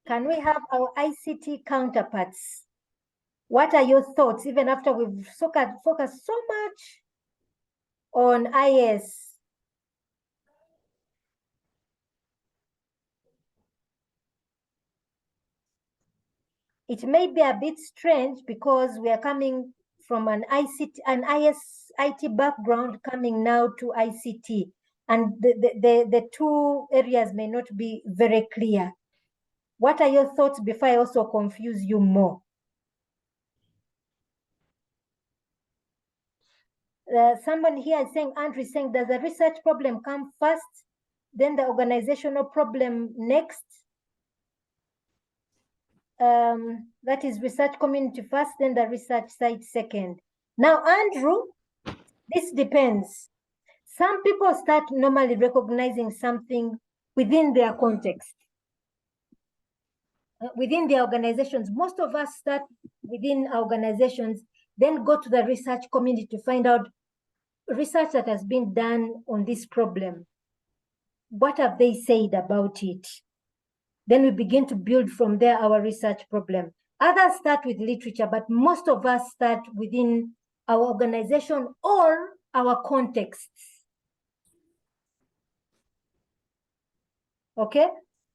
Can we have our ICT counterparts? What are your thoughts, even after we've focused so much on IS? It may be a bit strange because we are coming from an IS IT background, coming now to ICT, and the 2 areas may not be very clear. What are your thoughts before I also confuse you more? Someone here is saying, Andrew is saying, does the research problem come first, then the organizational problem next? That is research community first, then the research site second. Now, Andrew, this depends. Some people start normally recognizing something within their context, within their organizations. Most of us start within our organizations then go to the research community to find out research that has been done on this problem. What have they said about it? Then we begin to build from there our research problem. Others start with literature, but most of us start within our organization or our contexts. Okay?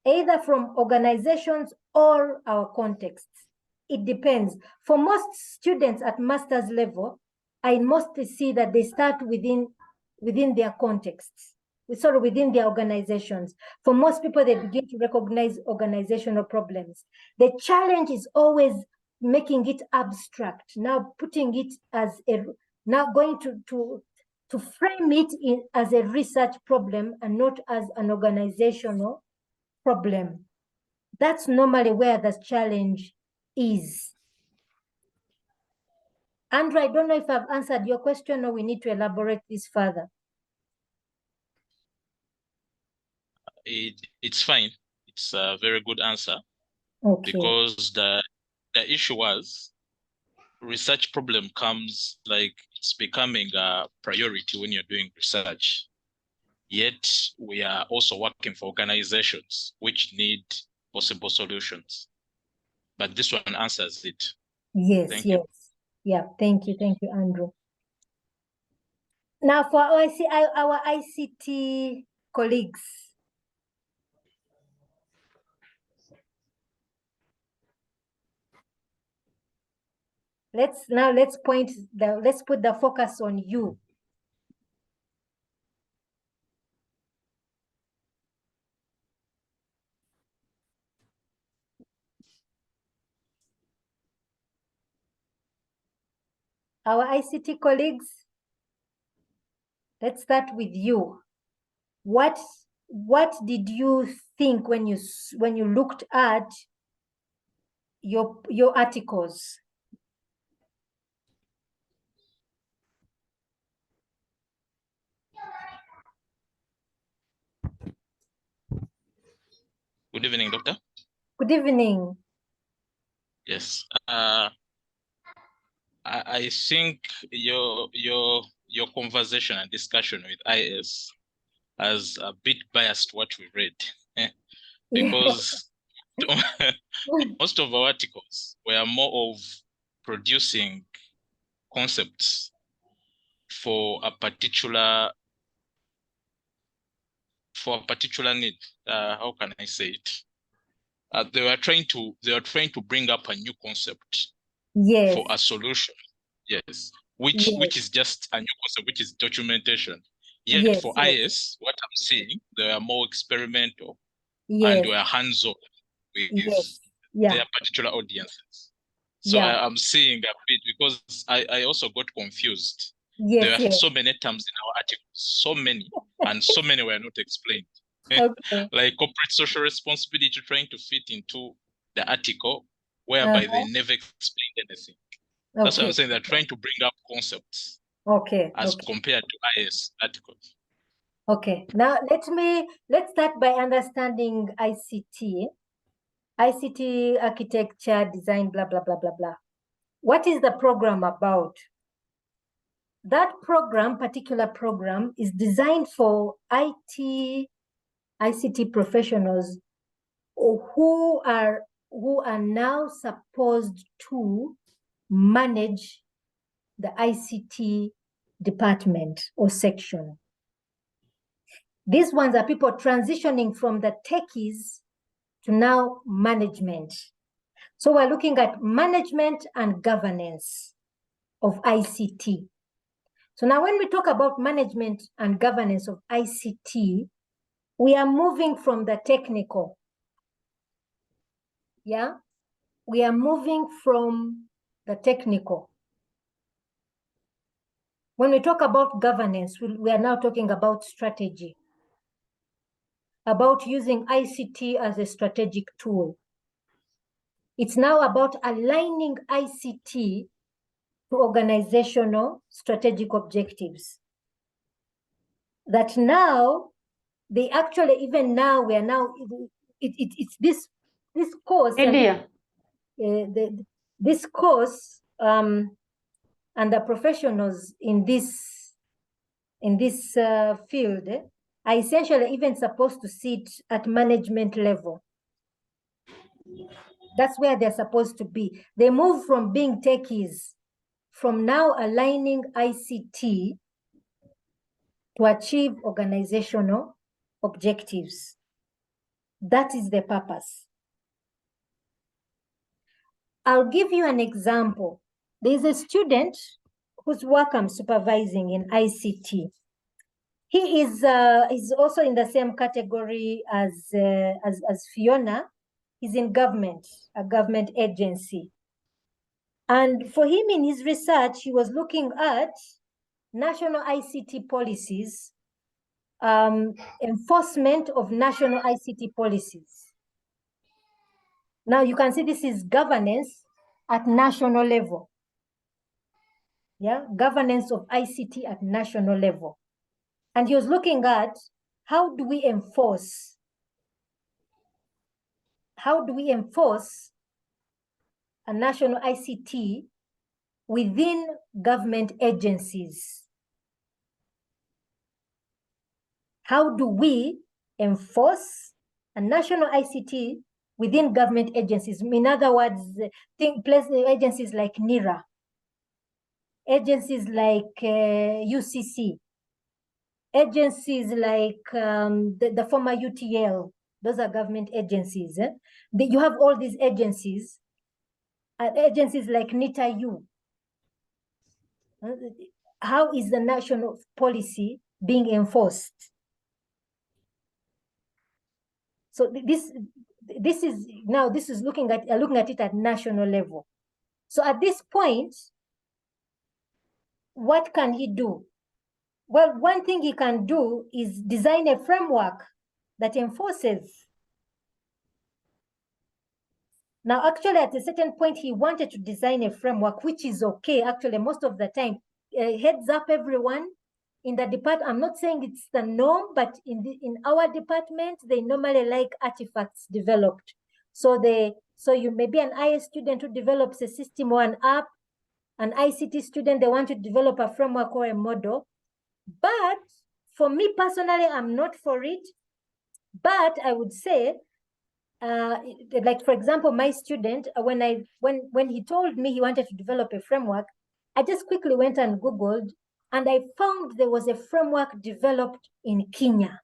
Either from organizations or our contexts. It depends. For most students at master's level, I mostly see that they start within their contexts, sort of within their organizations. For most people, they begin to recognize organizational problems. The challenge is always making it abstract, now putting it as now going to frame it as a research problem and not as an organizational problem. That's normally where the challenge is. Andrew, I don't know if I've answered your question or we need to elaborate this further. It's fine. It's a very good answer. Okay. Because the issue was research problem comes like it's becoming a priority when you're doing research. Yet we are also working for organizations which need possible solutions. But this one answers it. Yes, Thank yes. you. Yeah, thank you, Andrew. Now for our ICT colleagues. Let's put the focus on you. Our ICT colleagues, let's start with you. What did you think when you looked at your articles? Good evening, Doctor. Good evening. Yes. I think your conversation and discussion with IS has a bit biased what we read, because most of our articles were more of producing concepts for a particular need. How can I say it? They were trying to bring up a new concept, yes, for a solution. Yes. Which is just a new concept, which is documentation. Yet yes, for yes. IS, what I'm seeing, they are more experimental, Yes. and we are hands-on with Yes. Yeah. their particular audiences. So Yeah. I'm seeing a bit, because I also got confused. Yes, There are yes. so many terms in our articles, so many, and so many were not explained. Okay. Like corporate social responsibility trying to fit into the article, whereby they never explained anything. That's why I'm saying they're trying to bring up concepts as compared to IS articles. Okay. Now let's start by understanding ICT architecture, design, blah, blah, blah, blah, blah. What is the program about? That particular program is designed for ICT professionals who are now supposed to manage the ICT department or section. These ones are people transitioning from the techies to now management. So we're looking at management and governance of ICT. So now when we talk about management and governance of ICT, we are moving from the technical. Yeah, we are moving from the technical. When we talk about governance, we are now talking about strategy, about using ICT as a strategic tool. It's now about aligning ICT to organizational strategic objectives. That now, they actually, even now, we are now, it's this course. Lydia. This course and the professionals in this field are essentially even supposed to sit at management level. That's where they're supposed to be. They move from being techies, from now aligning ICT to achieve organizational objectives. That is the purpose. I'll give you an example. There's a student whose work I'm supervising in ICT. He is also in the same category as Fiona. He's in government, a government agency. And for him in his research, he was looking at national ICT policies, enforcement of national ICT policies. Now you can see this is governance at national level. Yeah, governance of ICT at national level. And he was looking at how do we enforce a national ICT within government agencies? How do we enforce a national ICT within government agencies? In other words, agencies like NIRA, agencies like UCC, agencies like the former UTL. Those are government agencies. You have all these agencies, agencies like NITA-U. How is the national policy being enforced? So this is looking at it at national level. So at this point, what can he do? Well, one thing he can do is design a framework that enforces. Now, actually, at a certain point, he wanted to design a framework, which is okay. Actually, most of the time, heads up, everyone in the department. I'm not saying it's the norm, but in our department, they normally like artifacts developed. So you may be an IS student who develops a system or an app, an ICT student, they want to develop a framework or a model. But for me personally, I'm not for it. But I would say, like for example, my student, when he told me he wanted to develop a framework, I just quickly went and Googled, and I found there was a framework developed in Kenya.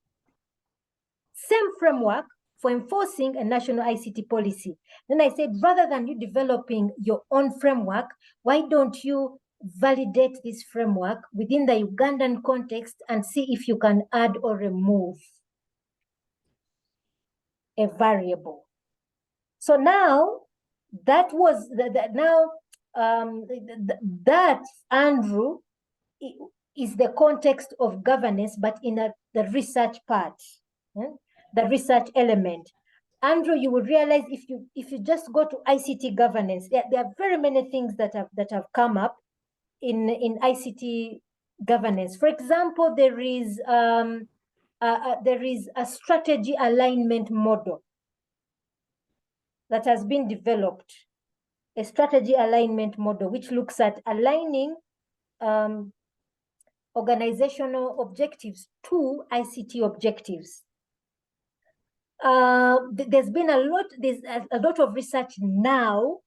Same framework for enforcing a national ICT policy. Then I said, rather than you developing your own framework, why don't you validate this framework within the Ugandan context and see if you can add or remove a variable? So now that was that, Andrew, is the context of governance, but in the research part, the research element. Andrew, you will realize if you just go to ICT governance, there are very many things that have come up in ICT governance. For example, there is a strategy alignment model that has been developed, a strategy alignment model, which looks at aligning organizational objectives to ICT objectives. There's a lot of research now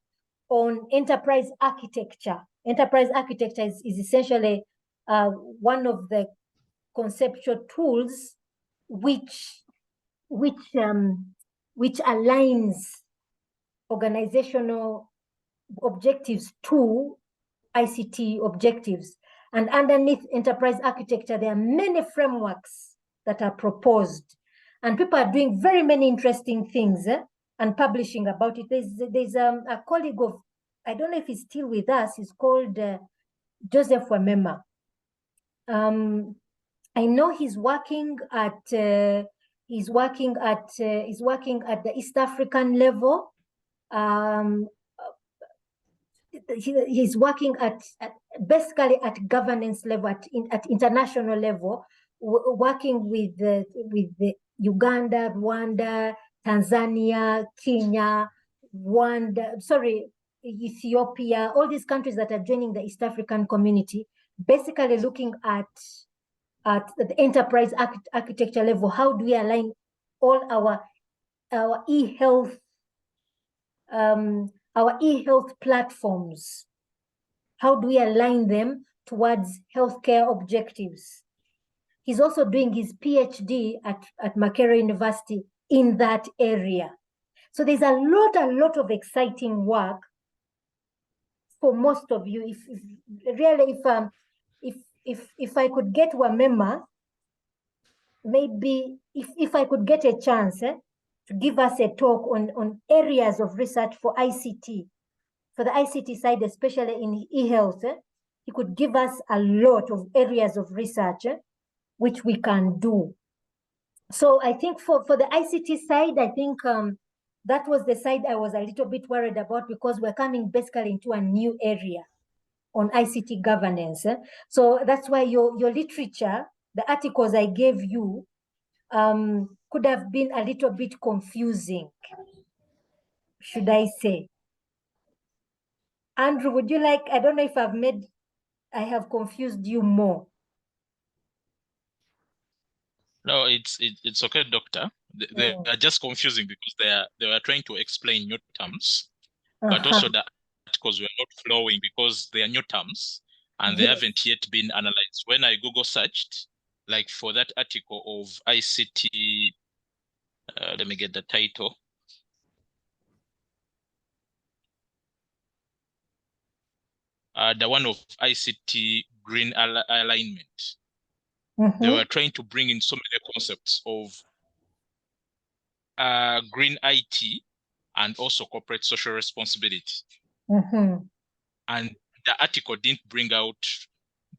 on enterprise architecture. Enterprise architecture is essentially one of the conceptual tools which aligns organizational objectives to ICT objectives. And underneath enterprise architecture, there are many frameworks that are proposed. And people are doing very many interesting things and publishing about it. There's a colleague of, I don't know if he's still with us, he's called Joseph Wamema. I know he's working at the East African level. He's working at basically at governance level, at international level, working with the Uganda, Rwanda, Tanzania, Kenya, Ethiopia, all these countries that are joining the East African community, basically looking at the enterprise architecture level. How do we align all our e-health platforms? How do we align them towards healthcare objectives? He's also doing his PhD at Makerere University in that area. So there's a lot of exciting work for most of you. If I could get Wamema, maybe if I could get a chance to give us a talk on areas of research for ICT, for the ICT side, especially in e-health, he could give us a lot of areas of research which we can do. So I think for the ICT side, I think that was the side I was a little bit worried about, because we're coming basically into a new area on ICT governance. So that's why your literature, the articles I gave you, could have been a little bit confusing, should I say. Andrew, would you like, I don't know if I have confused you more. No, it's okay, doctor. They are just confusing because they were trying to explain new terms, but also the articles were not flowing because they are new terms and they haven't yet been analyzed. When I Google searched, like for that article of ICT, let me get the title. The one of ICT green alignment. They were trying to bring in so many concepts of green IT and also corporate social responsibility. And the article didn't bring out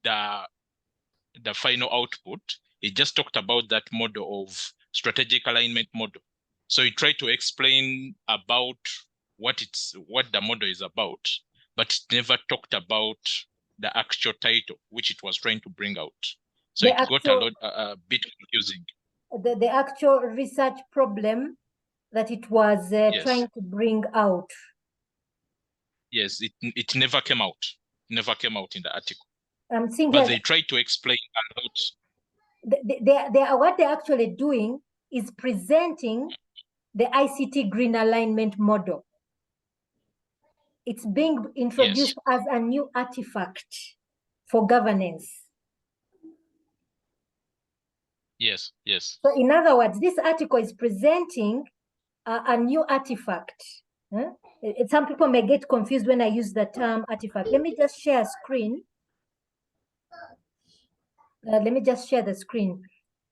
the final output. It just talked about that model of strategic alignment model. So it tried to explain about what the model is about, but it never talked about the actual title, which it was trying to bring out. So it got a bit confusing. The actual research problem that it was trying to bring out. Yes, it never came out. Never came out in the article. But they tried to explain a lot. What they're actually doing is presenting the ICT green alignment model. It's being introduced as a new artifact for governance. Yes. So in other words, this article is presenting a new artifact. Some people may get confused when I use the term artifact. Let me just share a screen. Let me just share the screen.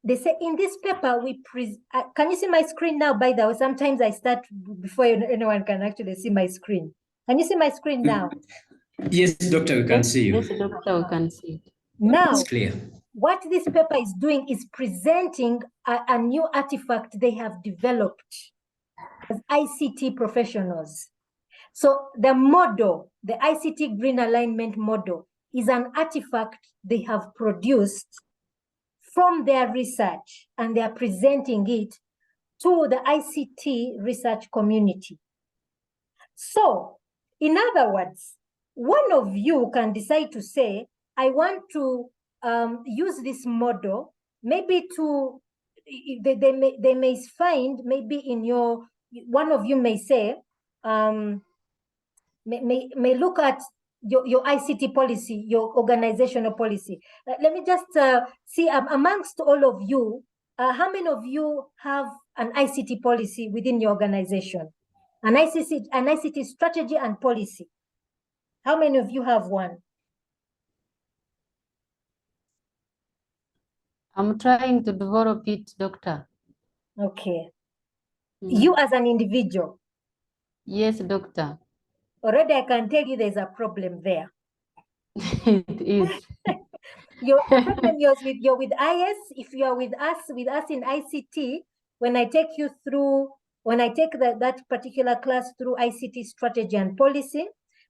They say in this paper, can you see my screen now, by the way? Sometimes I start before anyone can actually see my screen. Can you see my screen now? Yes, doctor, we can see you. Yes, doctor, we can see it. Now, it's clear. What this paper is doing is presenting a new artifact they have developed as ICT professionals. So the model, the ICT green alignment model, is an artifact they have produced from their research, and they are presenting it to the ICT research community. So, in other words, one of you can decide to say, I want to use this model, maybe to, they may find, maybe in your, one of you may say, may look at your ICT policy, your organizational policy. Let me just see amongst all of you, how many of you have an ICT policy within your organization? An ICT strategy and policy. How many of you have one? I'm trying to develop it, doctor. Okay. You as an individual? Yes, doctor. Already I can tell you there's a problem there. It is. The problem you're with IS. If you are with us in ICT, when I take you through, when I take that particular class through ICT strategy and policy,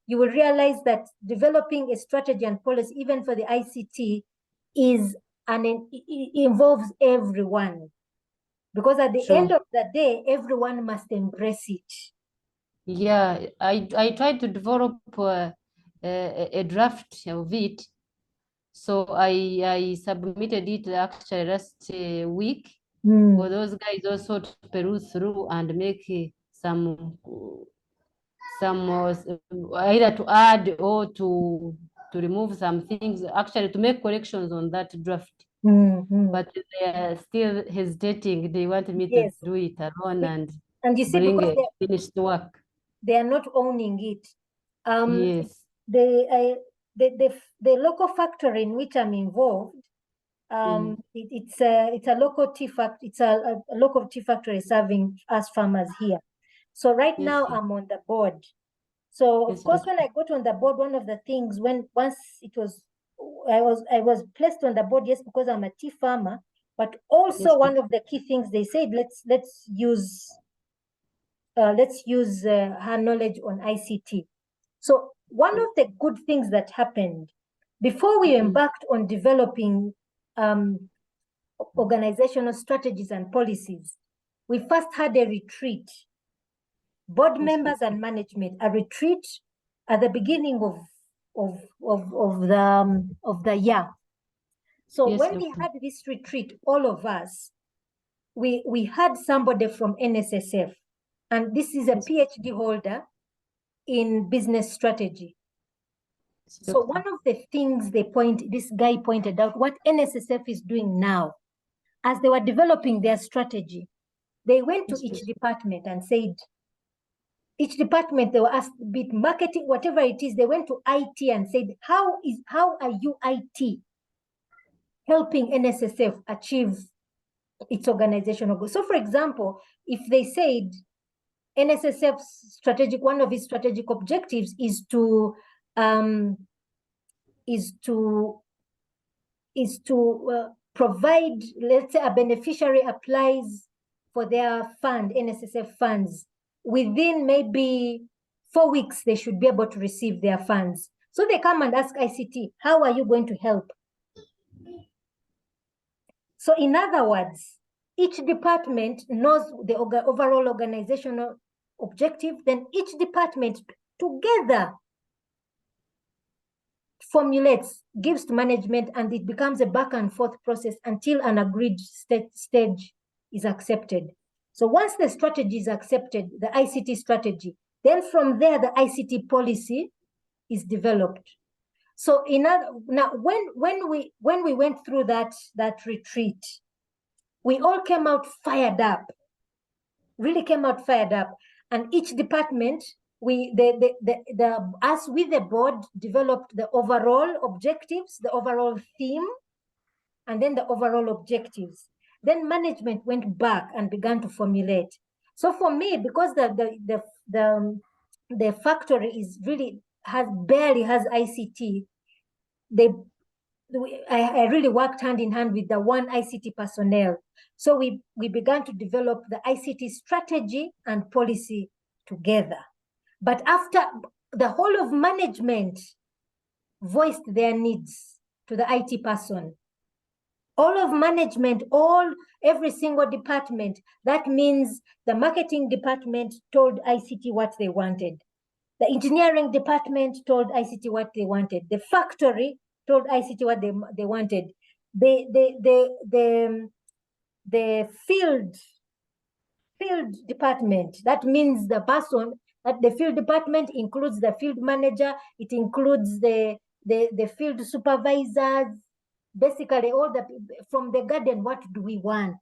you will realize that developing a strategy and policy, even for the ICT, it involves everyone. Because at the end of the day, everyone must embrace it. Yeah, I tried to develop a draft of it. So I submitted it actually last week for those guys also to peruse through and make some either to add or to remove some things, actually to make corrections on that draft. But they are still hesitating. They want me to do it alone and you see, bring because a finished work. they are not owning it. Yes. The local factory in which I'm involved, it's a local tea factory. It's a local tea factory serving us farmers here. So right now I'm on the board. So of course, when I got on the board, one of the things once I was placed on the board, yes, because I'm a tea farmer, but also one of the key things they said, let's use her knowledge on ICT. So one of the good things that happened before we embarked on developing organizational strategies and policies, we first had a retreat, board members and management, a retreat at the beginning of the year. So when we had this retreat, all of us, we had somebody from NSSF, and this is a PhD holder in business strategy. So one of the things this guy pointed out, what NSSF is doing now, as they were developing their strategy, they went to each department and said, each department, they were asked, be it marketing, whatever it is, they went to IT and said, how are you IT helping NSSF achieve its organizational goals? So for example, if they said NSSF's one of its strategic objectives is to provide, let's say a beneficiary applies for their fund, NSSF funds, within maybe 4 weeks, they should be able to receive their funds. So they come and ask ICT, how are you going to help? So in other words, each department knows the overall organizational objective, then each department together formulates, gives to management, and it becomes a back and forth process until an agreed stage is accepted. So once the strategy is accepted, the ICT strategy, then from there, the ICT policy is developed. So now when we went through that retreat, we all came out fired up, really came out fired up. And each department, us with the board developed the overall objectives, the overall theme, and then the overall objectives. Then management went back and began to formulate. So for me, because the factory is really barely has ICT, I really worked hand in hand with the one ICT personnel. So we began to develop the ICT strategy and policy together. But after the whole of management voiced their needs to the IT person, all of management, every single department, that means the marketing department told ICT what they wanted. The engineering department told ICT what they wanted. The factory told ICT what they wanted. The field department, that means the person, that the field department includes the field manager, it includes the field supervisors, basically all from the garden, what do we want?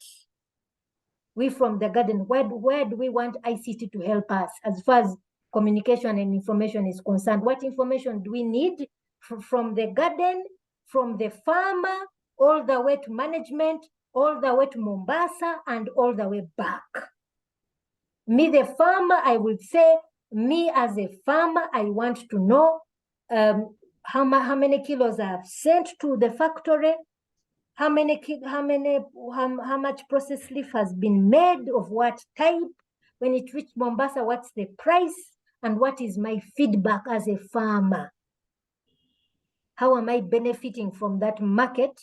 We from the garden, where do we want ICT to help us as far as communication and information is concerned? What information do we need from the garden, from the farmer, all the way to management, all the way to Mombasa, and all the way back? Me, the farmer, I would say, me as a farmer, I want to know how many kilos I have sent to the factory, how much processed leaf has been made, of what type. When it reached Mombasa, what's the price, and what is my feedback as a farmer? How am I benefiting from that market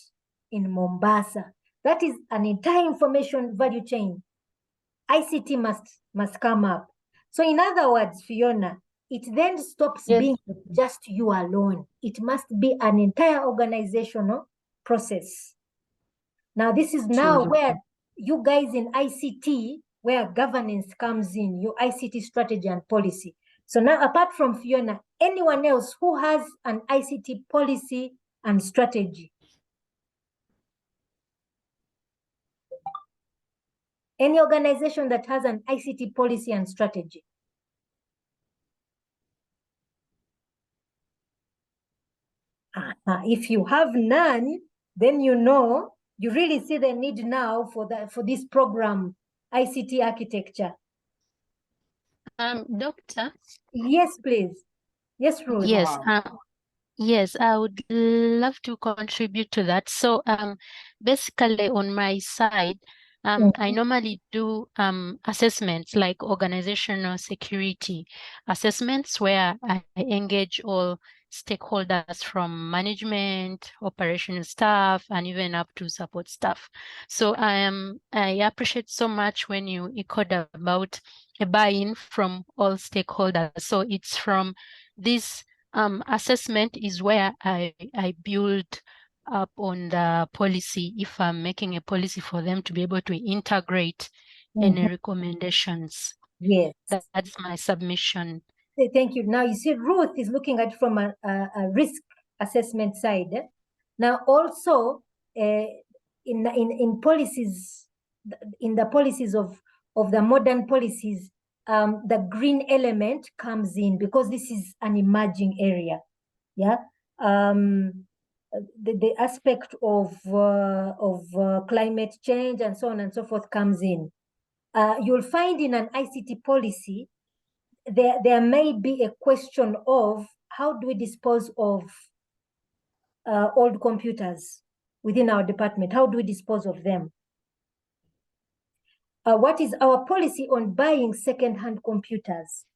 in Mombasa? That is an entire information value chain. ICT must come up. So in other words, Fiona, it then stops Yes. being just you alone. It must be an entire organizational process. Now, this is now where you guys in ICT, where governance comes in, your ICT strategy and policy. So now, apart from Fiona, anyone else who has an ICT policy and strategy? Any organization that has an ICT policy and strategy? If you have none, then you know, you really see the need now for this program, ICT architecture. Doctor? Yes, please. Yes, Ruth. Yes, yes, I would love to contribute to that. So basically on my side, I normally do assessments like organizational security assessments where I engage all stakeholders from management, operational staff, and even up to support staff. So I appreciate so much when you echoed about a buy-in from all stakeholders. So it's from this assessment is where I build up on the policy if I'm making a policy for them to be able to integrate any recommendations. Yes. That's my submission. Thank you. Now you see Ruth is looking at it from a risk assessment side. Now also in policies, in the policies of the modern policies, the green element comes in because this is an emerging area. Yeah. The aspect of climate change and so on and so forth comes in. You'll find in an ICT policy, there may be a question of how do we dispose of old computers within our department? How do we dispose of them? What is our policy on buying second-hand computers?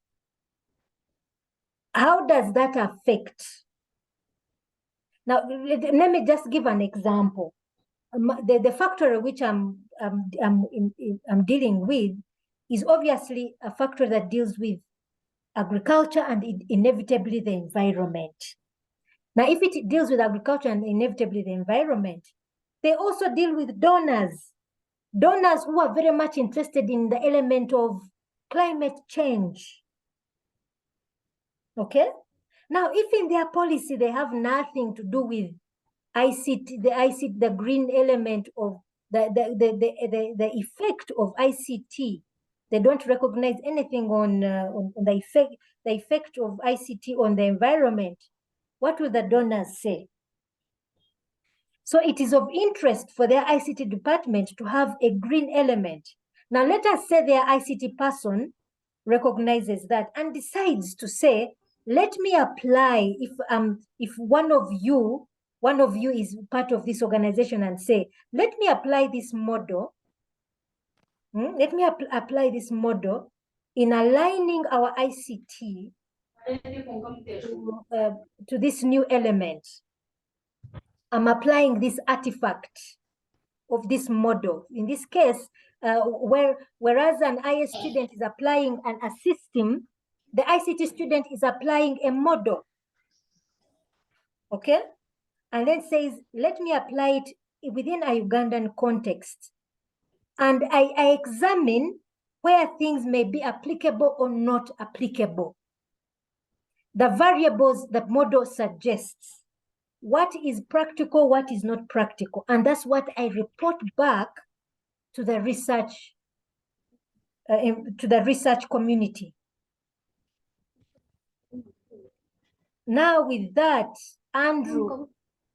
How does that affect? Now, let me just give an example. The factory which I'm dealing with is obviously a factory that deals with agriculture and inevitably the environment. Now, if it deals with agriculture and inevitably the environment, they also deal with donors who are very much interested in the element of climate change. Okay? Now, if in their policy they have nothing to do with ICT, the green element of the effect of ICT, they don't recognize anything on the effect of ICT on the environment. What will the donors say? So it is of interest for their ICT department to have a green element. Now let us say their ICT person recognizes that and decides to say, let me apply, if one of you is part of this organization and say, let me apply this model. Let me apply this model in aligning our ICT to this new element. I'm applying this artifact of this model. In this case, whereas an IS student is applying a system, the ICT student is applying a model. Okay? And then says, let me apply it within a Ugandan context. And I examine where things may be applicable or not applicable. The variables the model suggests. What is practical, what is not practical. And that's what I report back to the research community. Now with that, Andrew,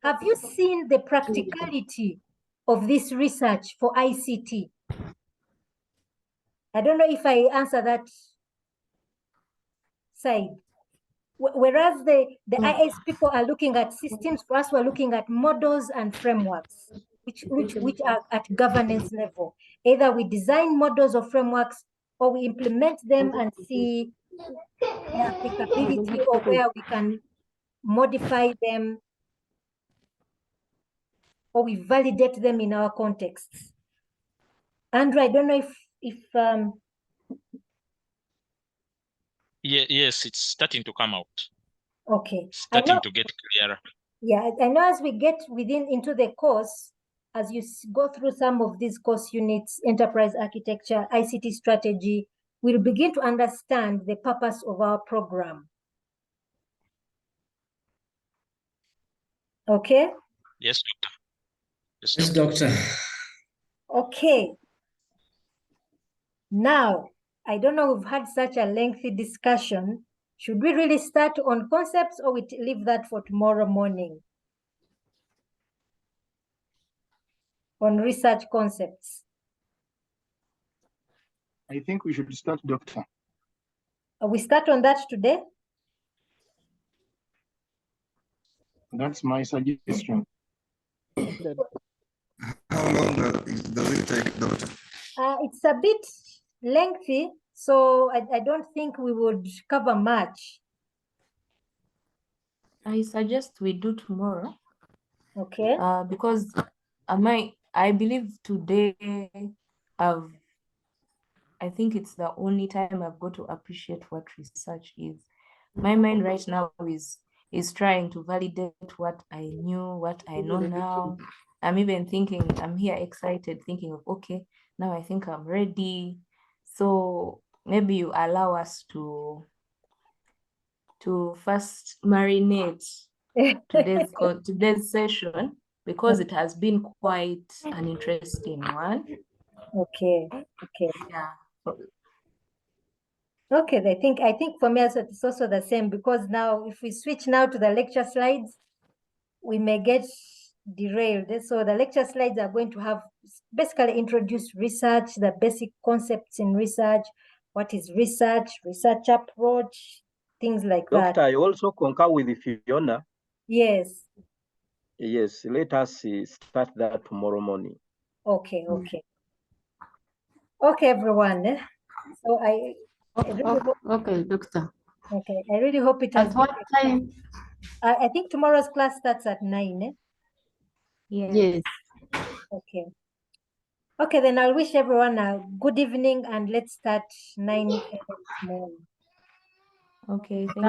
have you seen the practicality of this research for ICT? I don't know if I answer that side. Whereas the IS people are looking at systems, for us we're looking at models and frameworks, which are at governance level. Either we design models or frameworks, or we implement them and see their applicability or where we can modify them, or we validate them in our contexts. Andrew, I don't know if Yes, it's starting to come out. Okay. Starting to get clearer. Yeah, I know as we get into the course, as you go through some of these course units, enterprise architecture, ICT strategy, we'll begin to understand the purpose of our program. Okay? Yes, doctor. Yes, doctor. Okay. Now, I don't know, we've had such a lengthy discussion. Should we really start on concepts or we leave that for tomorrow morning? On research concepts. I think we should start, Doctor. We start on that today? That's my suggestion. How long does it take, Doctor? It's a bit lengthy, so I don't think we would cover much. I suggest we do tomorrow. Okay. Because I believe today I think it's the only time I've got to appreciate what research is. My mind right now is trying to validate what I knew, what I know now. I'm even thinking, I'm here excited, thinking of, okay, now I think I'm ready. So maybe you allow us to first marinate today's session, because it has been quite an interesting one. Okay. Yeah. Okay, I think for me it's also the same, because now if we switch now to the lecture slides, we may get derailed. So the lecture slides are going to have basically introduced research, the basic concepts in research, what is research approach, things like that. Doctor, I also concur with Fiona. Yes. Yes, let us start that tomorrow morning. Okay. Okay, everyone. So I really hope, Okay, doctor. okay, I really hope it has. At what time? I think tomorrow's class starts at 9. Yes. Okay. Okay, then I'll wish everyone a good evening and let's start 9 a.m. tomorrow. Okay, thank